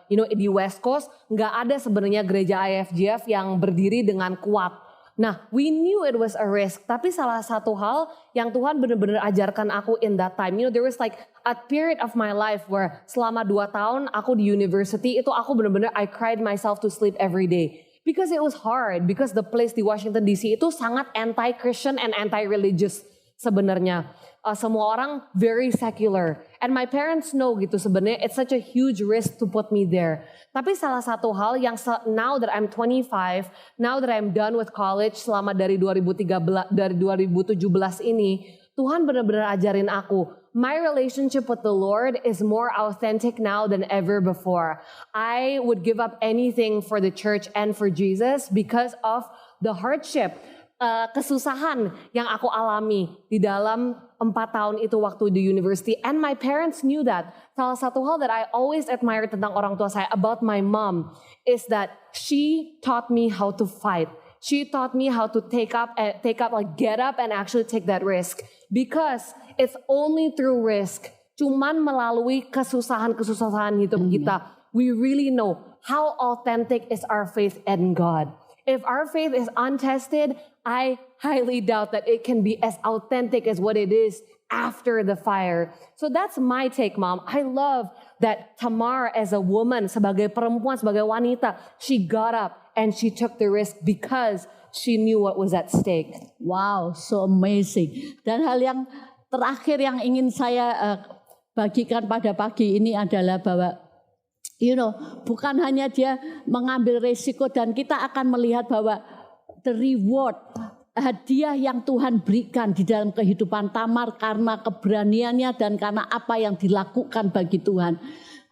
di West Coast, gak ada sebenarnya gereja IFGF yang berdiri dengan kuat. Nah, we knew it was a risk, tapi salah satu hal yang Tuhan benar-benar ajarkan aku in that time, there was like a period of my life where selama 2 tahun aku di university, itu aku benar-benar I cried myself to sleep every day. Because it was hard, because the place di Washington DC itu sangat anti-Christian and anti-religious sebenarnya. semua orang very secular. And my parents know gitu sebenarnya it's such a huge risk to put me there. Tapi salah satu hal yang now that I'm 25, now that I'm done with college selama dari 2017 ini, Tuhan benar-benar ajarin aku, my relationship with the Lord is more authentic now than ever before. I would give up anything for the church and for Jesus because of the hardship, kesusahan yang aku alami di dalam 4 tahun itu waktu di university. And my parents knew that. Salah satu hal that I always admire tentang orang tua saya about my mom is that she taught me how to fight. She taught me how to get up and actually take that risk. Because it's only through risk, cuman melalui kesusahan-kesusahan hidup kita, we really know how authentic is our faith in God. If our faith is untested, I highly doubt that it can be as authentic as what it is after the fire. So that's my take, Mom. I love that Tamar as a woman, sebagai perempuan, sebagai wanita, she got up and she took the risk because she knew what was at stake. Wow, so amazing. Dan hal yang terakhir yang ingin saya bagikan pada pagi ini adalah bahwa bukan hanya dia mengambil resiko dan kita akan melihat bahwa the reward, hadiah yang Tuhan berikan di dalam kehidupan Tamar karena keberaniannya dan karena apa yang dilakukan bagi Tuhan.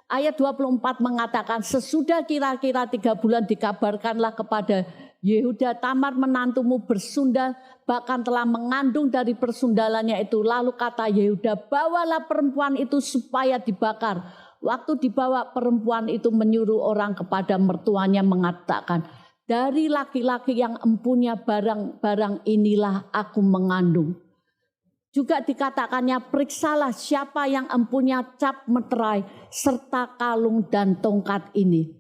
Ayat 24 mengatakan, sesudah kira-kira 3 bulan dikabarkanlah kepada Yehuda, Tamar menantumu bersundal, bahkan telah mengandung dari persundalannya itu. Lalu kata Yehuda, bawalah perempuan itu supaya dibakar. Waktu dibawa, perempuan itu menyuruh orang kepada mertuanya mengatakan, dari laki-laki yang empunya barang-barang inilah aku mengandung. Juga dikatakannya, periksalah siapa yang empunya cap meterai serta kalung dan tongkat ini.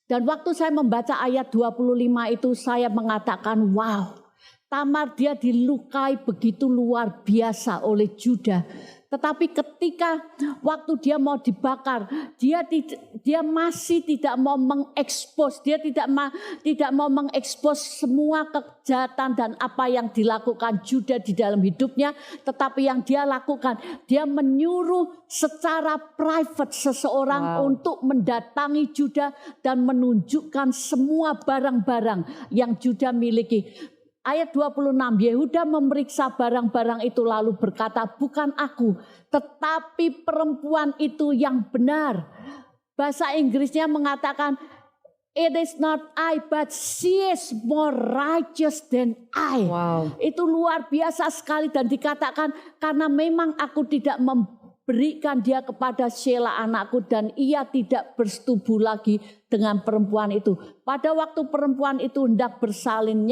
Dan waktu saya membaca ayat 25 itu saya mengatakan, wow, Tamar dia dilukai begitu luar biasa oleh Juda. Tetapi ketika waktu dia mau dibakar, dia masih tidak mau mengekspos, dia tidak mau mengekspos semua kejahatan dan apa yang dilakukan Juda di dalam hidupnya. Tetapi yang dia lakukan, dia menyuruh secara private seseorang untuk mendatangi Juda dan menunjukkan semua barang-barang yang Juda miliki. Ayat 26, Yehuda memeriksa barang-barang itu lalu berkata, bukan aku, tetapi perempuan itu yang benar. Bahasa Inggrisnya mengatakan, it is not I, but she is more righteous than I. Wow. Itu luar biasa sekali dan dikatakan, karena memang aku tidak memberikan dia kepada Sheila anakku dan ia tidak bersetubuh lagi dengan perempuan itu. Pada waktu perempuan itu hendak bersalin,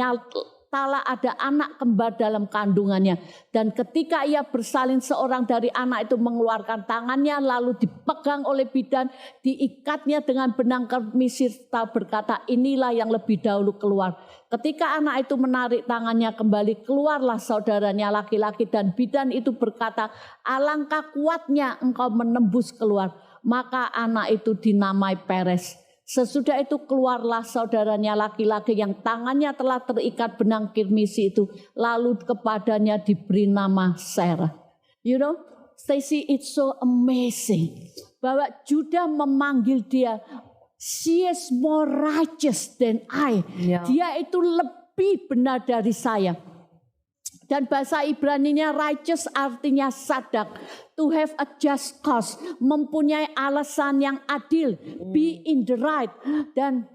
ada anak kembar dalam kandungannya. Dan ketika ia bersalin, seorang dari anak itu mengeluarkan tangannya lalu dipegang oleh bidan, diikatnya dengan benang kermisir serta berkata, inilah yang lebih dahulu keluar. Ketika anak itu menarik tangannya kembali, keluarlah saudaranya laki-laki dan bidan itu berkata, alangkah kuatnya engkau menembus keluar. Maka anak itu dinamai Peres. Sesudah itu keluarlah saudaranya laki-laki yang tangannya telah terikat benang kirmisi itu. Lalu kepadanya diberi nama Serah. Stacy, it's so amazing. Bahwa Juda memanggil dia, she is more righteous than I. Dia itu lebih benar dari saya. Dan bahasa Ibraninya righteous artinya sadak. To have a just cause. Mempunyai alasan yang adil. Be in the right. Dan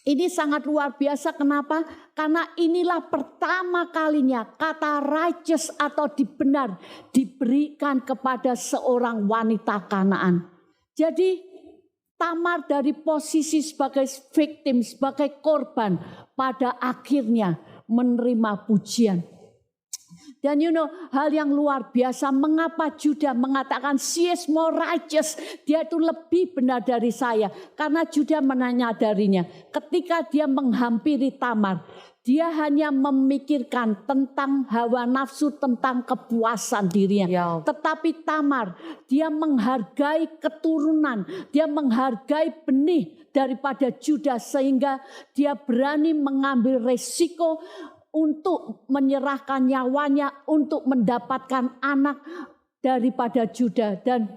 ini sangat luar biasa. Kenapa? Karena inilah pertama kalinya kata righteous atau benar diberikan kepada seorang wanita Kanaan. Jadi Tamar dari posisi sebagai victim, sebagai korban, pada akhirnya menerima pujian. Dan hal yang luar biasa, mengapa Juda mengatakan she is more righteous, dia itu lebih benar dari saya. Karena Juda menyadarinya ketika dia menghampiri Tamar, dia hanya memikirkan tentang hawa nafsu, tentang kepuasan dirinya. Tetapi Tamar, dia menghargai keturunan, dia menghargai benih daripada Juda, sehingga dia berani mengambil resiko untuk menyerahkan nyawanya untuk mendapatkan anak daripada Juda. Dan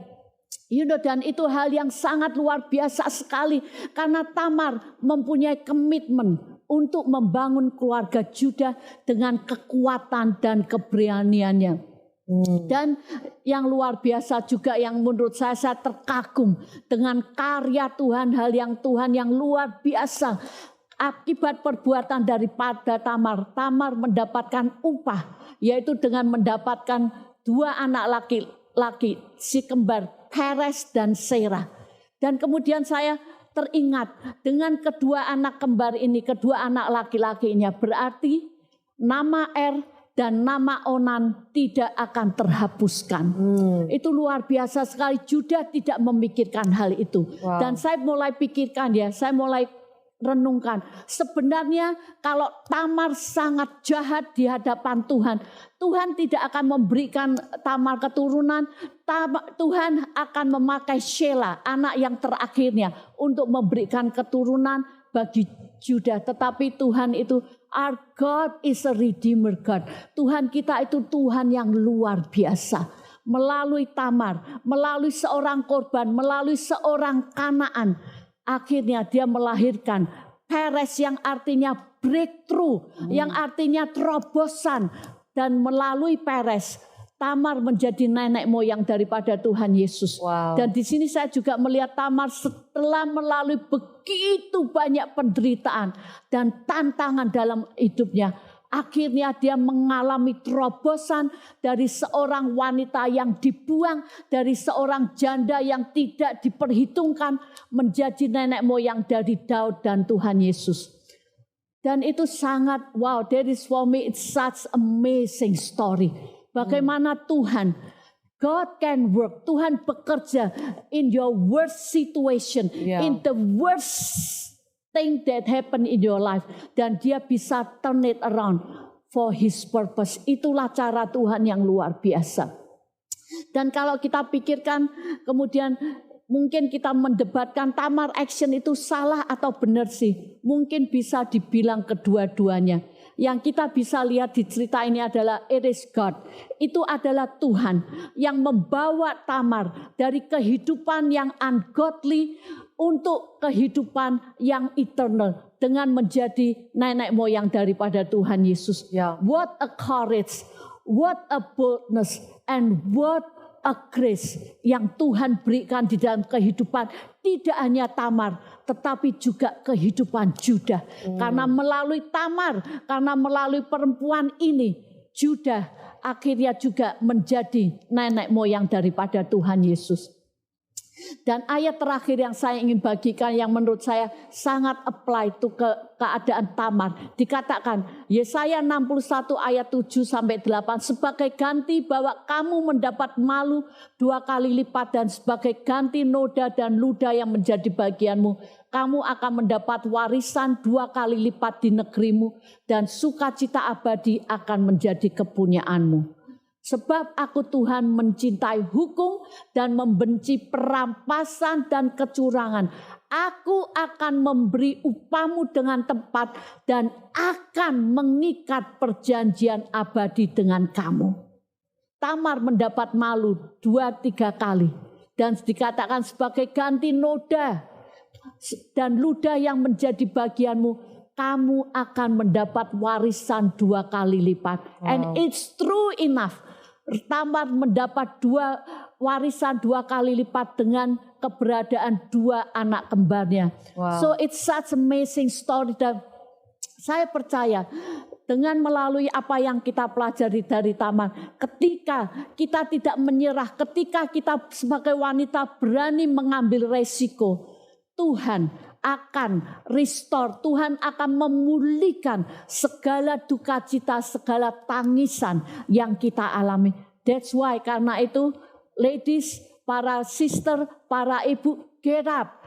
dan itu hal yang sangat luar biasa sekali karena Tamar mempunyai komitmen untuk membangun keluarga Juda dengan kekuatan dan keberaniannya. Dan yang luar biasa juga yang menurut saya terkagum dengan karya Tuhan, hal yang Tuhan yang luar biasa. Akibat perbuatan daripada Tamar mendapatkan upah, yaitu dengan mendapatkan 2 anak laki-laki, si kembar Peres dan Serah. Dan kemudian saya teringat dengan kedua anak kembar ini, kedua anak laki-lakinya, berarti nama dan nama Onan tidak akan terhapuskan. Itu luar biasa sekali. Juda tidak memikirkan hal itu. Wow. Dan saya mulai pikirkan saya mulai renungkan. Sebenarnya kalau Tamar sangat jahat di hadapan Tuhan, Tuhan tidak akan memberikan Tamar keturunan. Tuhan akan memakai Shelah, anak yang terakhirnya, untuk memberikan keturunan bagi Juda. Tetapi Tuhan itu, our God is a redeemer God. Tuhan kita itu Tuhan yang luar biasa. Melalui Tamar, melalui seorang korban, melalui seorang Kanaan, akhirnya dia melahirkan Peres yang artinya breakthrough, yang artinya terobosan. Dan melalui Peres, Tamar menjadi nenek moyang daripada Tuhan Yesus. Wow. Dan di sini saya juga melihat Tamar setelah melalui begitu banyak penderitaan dan tantangan dalam hidupnya, akhirnya dia mengalami terobosan dari seorang wanita yang dibuang, dari seorang janda yang tidak diperhitungkan, menjadi nenek moyang dari Daud dan Tuhan Yesus. Dan itu sangat wow, that is for me it's such amazing story. Bagaimana Tuhan, God can work, Tuhan bekerja in your worst situation, in the worst thing that happen in your life. Dan dia bisa turn it around for his purpose. Itulah cara Tuhan yang luar biasa. Dan kalau kita pikirkan kemudian mungkin kita mendebatkan Tamar action itu salah atau benar sih. Mungkin bisa dibilang kedua-duanya. Yang kita bisa lihat di cerita ini adalah it is God. Itu adalah Tuhan yang membawa Tamar dari kehidupan yang ungodly untuk kehidupan yang eternal dengan menjadi nenek moyang daripada Tuhan Yesus. What a courage, what a boldness, and what a grace yang Tuhan berikan di dalam kehidupan tidak hanya Tamar tetapi juga kehidupan Juda. Karena melalui Tamar, karena melalui perempuan ini, Juda akhirnya juga menjadi nenek moyang daripada Tuhan Yesus. Dan ayat terakhir yang saya ingin bagikan yang menurut saya sangat apply to ke keadaan Tamar. Dikatakan Yesaya 61 ayat 7-8, sebagai ganti bahwa kamu mendapat malu 2 kali lipat dan sebagai ganti noda dan luda yang menjadi bagianmu, kamu akan mendapat warisan 2 kali lipat di negerimu dan sukacita abadi akan menjadi kepunyaanmu. Sebab aku Tuhan mencintai hukum dan membenci perampasan dan kecurangan. Aku akan memberi upahmu dengan tepat dan akan mengikat perjanjian abadi dengan kamu. Tamar mendapat malu 2-3 kali. Dan dikatakan sebagai ganti noda dan luda yang menjadi bagianmu, kamu akan mendapat warisan 2 kali lipat. And it's true enough. Tamar mendapat warisan 2 kali lipat dengan keberadaan 2 anak kembarnya. So it's such amazing story. Dan saya percaya dengan melalui apa yang kita pelajari dari Tamar, ketika kita tidak menyerah, ketika kita sebagai wanita berani mengambil resiko, Tuhan akan restore, Tuhan akan memulihkan segala duka cita, segala tangisan yang kita alami. That's why, karena itu ladies, para sister, para ibu, get up,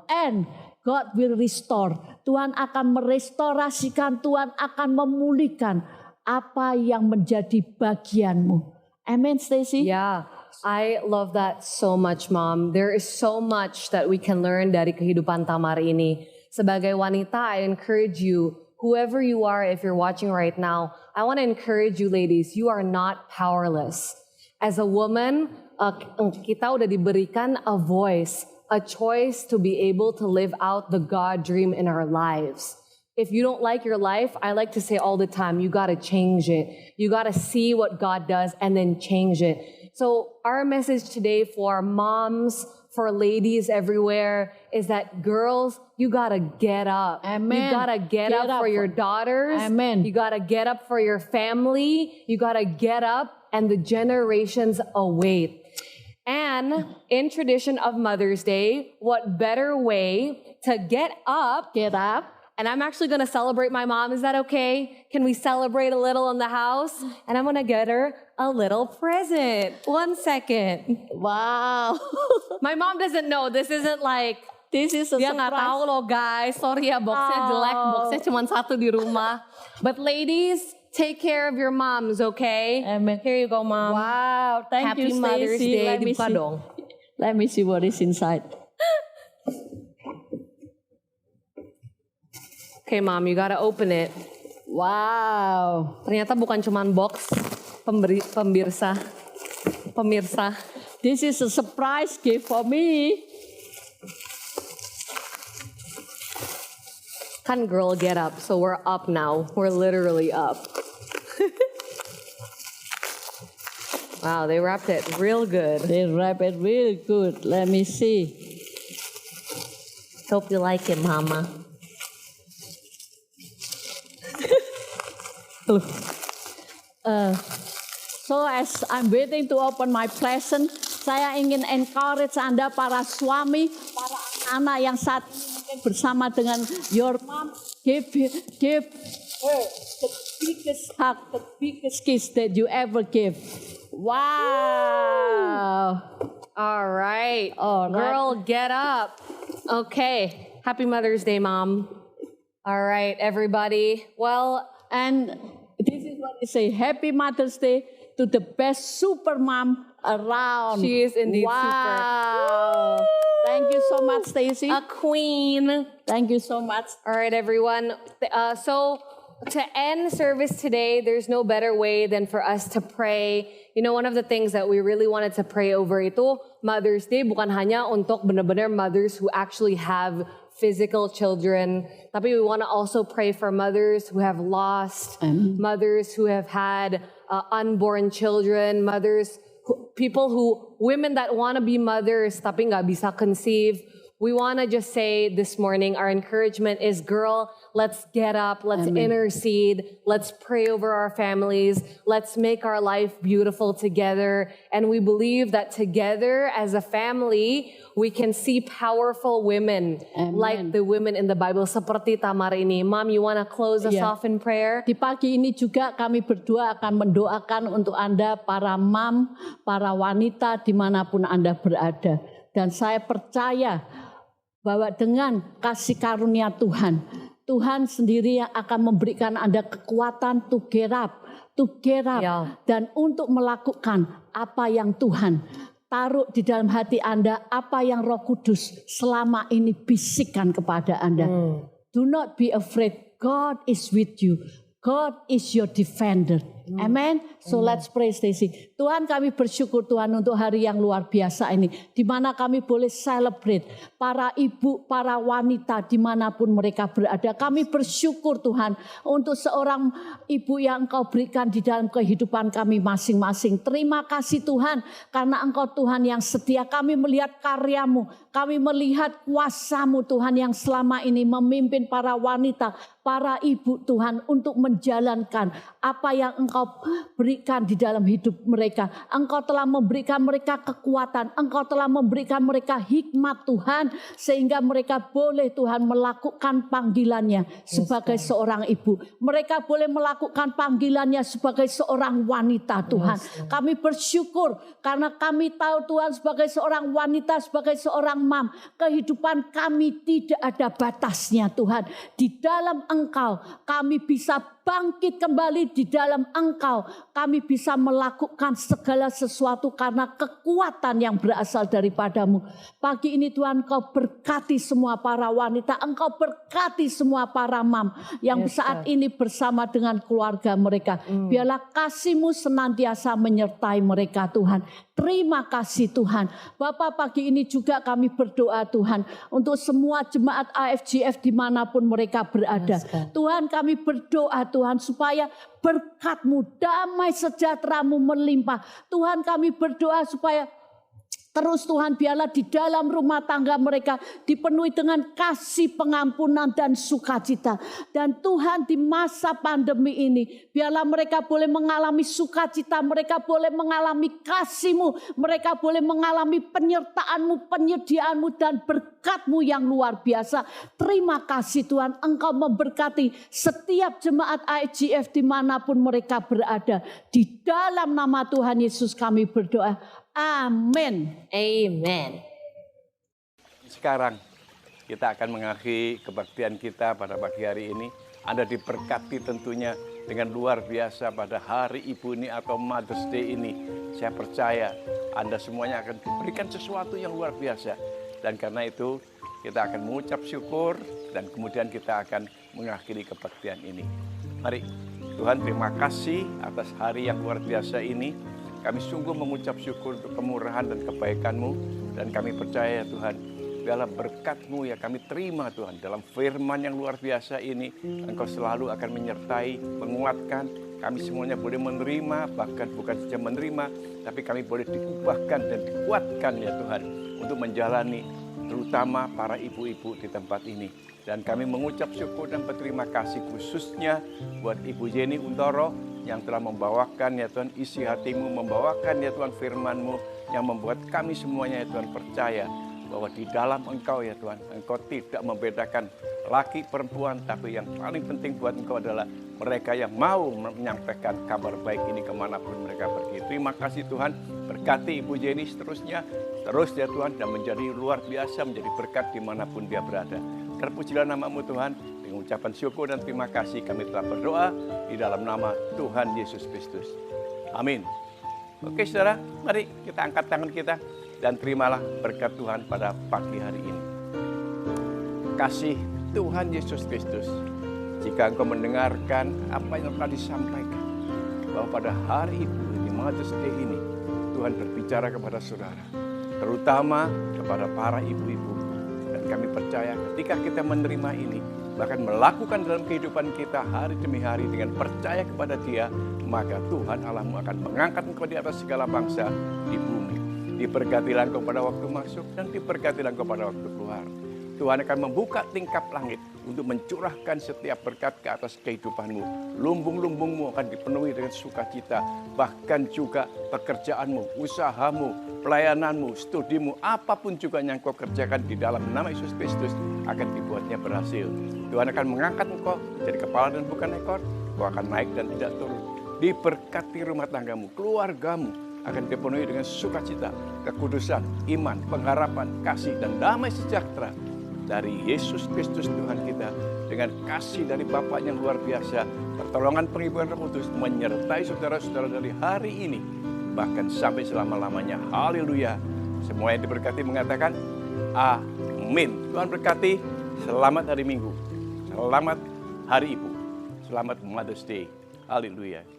and God will restore. Tuhan akan merestorasikan, Tuhan akan memulihkan apa yang menjadi bagianmu. Amen, Stacy? Yeah. I love that so much, Mom. There is so much that we can learn dari kehidupan Tamar ini. Sebagai wanita, I encourage you whoever you are, if you're watching right now, I want to encourage you ladies, you are not powerless. As a woman, kita udah diberikan a voice, a choice to be able to live out the God dream in our lives. If you don't like your life, I like to say all the time, you got to change it. You got to see what God does and then change it. So our message today for moms, for ladies everywhere is that girls, you got to get up. Amen. You got to get up for your daughters. Amen. You got to get up for your family. You got to get up and the generations await. And in tradition of Mother's Day, what better way to get up? Get up. And I'm actually going to celebrate my mom. Is that okay? Can we celebrate a little in the house? And I'm going to get her a little present. 1 second. Wow. My mom doesn't know. This isn't like, This is a dia nggak tahu surprise. loh guys. Sorry ya, boxnya jelek. Boxnya cuma satu di rumah. But ladies, take care of your moms, okay? Amen. Here you go, mom. Wow, thank Happy you, Mother's Stacy. Day. Let me Dibuka see. dong. Let me see what is inside. Okay, mom, you gotta open it. Wow. Ternyata bukan cuma box pemirsa. This is a surprise gift for me. Kan girl get up, so we're up now. We're literally up. Wow, they wrapped it real good. They wrap it really good. Let me see. Hope you like it, mama. So as I'm waiting to open my present, saya ingin encourage Anda para suami, para anak yang saat ini bersama dengan your mom, give her the biggest hug, the biggest kiss that you ever give. Wow. All right. All right. Girl, get up. Okay. Happy Mother's Day, Mom. All right, everybody. Well, And this is what they say, Happy Mother's Day to the best super mom around. she is indeed Wow. Thank you so much, Stacy. super. A queen. Thank you so much. All right, everyone. So to end service today, there's no better way than for us to pray. You know, one of the things that we really wanted to pray over itu Mother's Day bukan hanya untuk benar-benar mothers who actually have physical children, tapi we want to also pray for mothers who have lost, mothers who have had unborn children, women that want to be mothers tapi nggak bisa conceive. We want to just say this morning, our encouragement is, girl, let's get up, let's intercede, let's pray over our families, let's make our life beautiful together. And we believe that together as a family, we can see powerful women like the women in the Bible, seperti Tamar ini. Mom, you want to close us off in prayer? Di pagi ini juga kami berdua akan mendoakan untuk Anda, para mam, para wanita, dimanapun Anda berada. Dan saya percaya bahwa dengan kasih karunia Tuhan, Tuhan sendiri yang akan memberikan Anda kekuatan to get up, dan untuk melakukan apa yang Tuhan taruh di dalam hati Anda, apa yang Roh Kudus selama ini bisikkan kepada Anda. Do not be afraid, God is with you. God is your defender. Amen. So let's pray, Stacy. Tuhan, kami bersyukur Tuhan untuk hari yang luar biasa ini, di mana kami boleh celebrate para ibu, para wanita dimanapun mereka berada. Kami bersyukur Tuhan untuk seorang ibu yang Engkau berikan di dalam kehidupan kami masing-masing. Terima kasih Tuhan, karena Engkau Tuhan yang setia. Kami melihat karya-Mu, kami melihat kuasa-Mu Tuhan yang selama ini memimpin para wanita, para ibu Tuhan untuk menjalankan apa yang Engkau berikan di dalam hidup mereka. Engkau telah memberikan mereka kekuatan, Engkau telah memberikan mereka hikmat Tuhan, sehingga mereka boleh Tuhan melakukan panggilannya sebagai seorang ibu. Mereka boleh melakukan panggilannya sebagai seorang wanita Tuhan. Kami bersyukur karena kami tahu Tuhan, sebagai seorang wanita, sebagai seorang mam, kehidupan kami tidak ada batasnya Tuhan. Di dalam Engkau kami bisa bangkit kembali di dalam Engkau. Kami bisa melakukan segala sesuatu karena kekuatan yang berasal daripadamu. Pagi ini Tuhan, Engkau berkati semua para wanita, Engkau berkati semua para mam yang saat ini bersama dengan keluarga mereka. Biarlah kasih-Mu senantiasa menyertai mereka Tuhan. Terima kasih Tuhan. Bapak, pagi ini juga kami berdoa Tuhan untuk semua jemaat AFGF dimanapun mereka berada. Tuhan, kami berdoa Tuhan supaya berkat-Mu, damai sejahtera-Mu melimpah. Tuhan, kami berdoa supaya terus Tuhan, biarlah di dalam rumah tangga mereka dipenuhi dengan kasih pengampunan dan sukacita. Dan Tuhan, di masa pandemi ini, biarlah mereka boleh mengalami sukacita, mereka boleh mengalami kasih-Mu, mereka boleh mengalami penyertaan-Mu, penyediaan-Mu, dan berkat-Mu yang luar biasa. Terima kasih Tuhan, Engkau memberkati setiap jemaat IGF dimanapun mereka berada. Di dalam nama Tuhan Yesus kami berdoa. Amin. Amen. Sekarang kita akan mengakhiri kebaktian kita pada pagi hari ini. Anda diberkati tentunya dengan luar biasa pada hari Ibu ini atau Mother's Day ini. Saya percaya Anda semuanya akan diberikan sesuatu yang luar biasa. Dan karena itu kita akan mengucap syukur dan kemudian kita akan mengakhiri kebaktian ini. Mari Tuhan, terima kasih atas hari yang luar biasa ini. Kami sungguh mengucap syukur untuk kemurahan dan kebaikan-Mu. Dan kami percaya Tuhan, biarlah berkat-Mu ya kami terima Tuhan. Dalam firman yang luar biasa ini, Engkau selalu akan menyertai, menguatkan. Kami semuanya boleh menerima, bahkan bukan saja menerima, tapi kami boleh diubahkan dan dikuatkan ya Tuhan. Untuk menjalani terutama para ibu-ibu di tempat ini. Dan kami mengucap syukur dan berterima kasih khususnya buat Ibu Jenny Untoro yang telah membawakan ya Tuhan isi hati-Mu, membawakan ya Tuhan firman-Mu yang membuat kami semuanya ya Tuhan percaya bahwa di dalam Engkau ya Tuhan, Engkau tidak membedakan laki perempuan, tapi yang paling penting buat Engkau adalah mereka yang mau menyampaikan kabar baik ini kemanapun mereka pergi. Terima kasih Tuhan, berkati Ibu Jenny seterusnya, terus ya Tuhan, dan menjadi luar biasa, menjadi berkat dimanapun dia berada. Terpujilah nama-Mu Tuhan, dengan ucapan syukur dan terima kasih kami telah berdoa di dalam nama Tuhan Yesus Kristus. Amin. Oke saudara, mari kita angkat tangan kita dan terimalah berkat Tuhan pada pagi hari ini. Kasih Tuhan Yesus Kristus, jika engkau mendengarkan apa yang telah disampaikan, bahwa pada hari Ibu di Mother's Day ini, Tuhan berbicara kepada saudara, terutama kepada para ibu-ibu. Dan kami percaya ketika kita menerima ini, bahkan melakukan dalam kehidupan kita hari demi hari dengan percaya kepada Dia, maka Tuhan Allahmu akan mengangkat engkau di atas segala bangsa di bumi. Diberkatilah engkau pada waktu masuk dan diberkatilah engkau pada waktu keluar. Tuhan akan membuka tingkap langit untuk mencurahkan setiap berkat ke atas kehidupanmu. Lumbung-lumbungmu akan dipenuhi dengan sukacita. Bahkan juga pekerjaanmu, usahamu, pelayananmu, studimu, apapun juga yang kau kerjakan di dalam nama Yesus Kristus akan dibuatnya berhasil. Tuhan akan mengangkat engkau jadi kepala dan bukan ekor. Kau akan naik dan tidak turun. Diberkati rumah tanggamu, keluargamu akan dipenuhi dengan sukacita, kekudusan, iman, pengharapan, kasih, dan damai sejahtera dari Yesus Kristus Tuhan kita, dengan kasih dari Bapa yang luar biasa, pertolongan penghiburan Roh Kudus menyertai saudara-saudara dari hari ini bahkan sampai selama-lamanya. Haleluya. Semua yang diberkati mengatakan amin. Tuhan berkati. Selamat hari Minggu, selamat hari Ibu, selamat Mother's Day. Haleluya.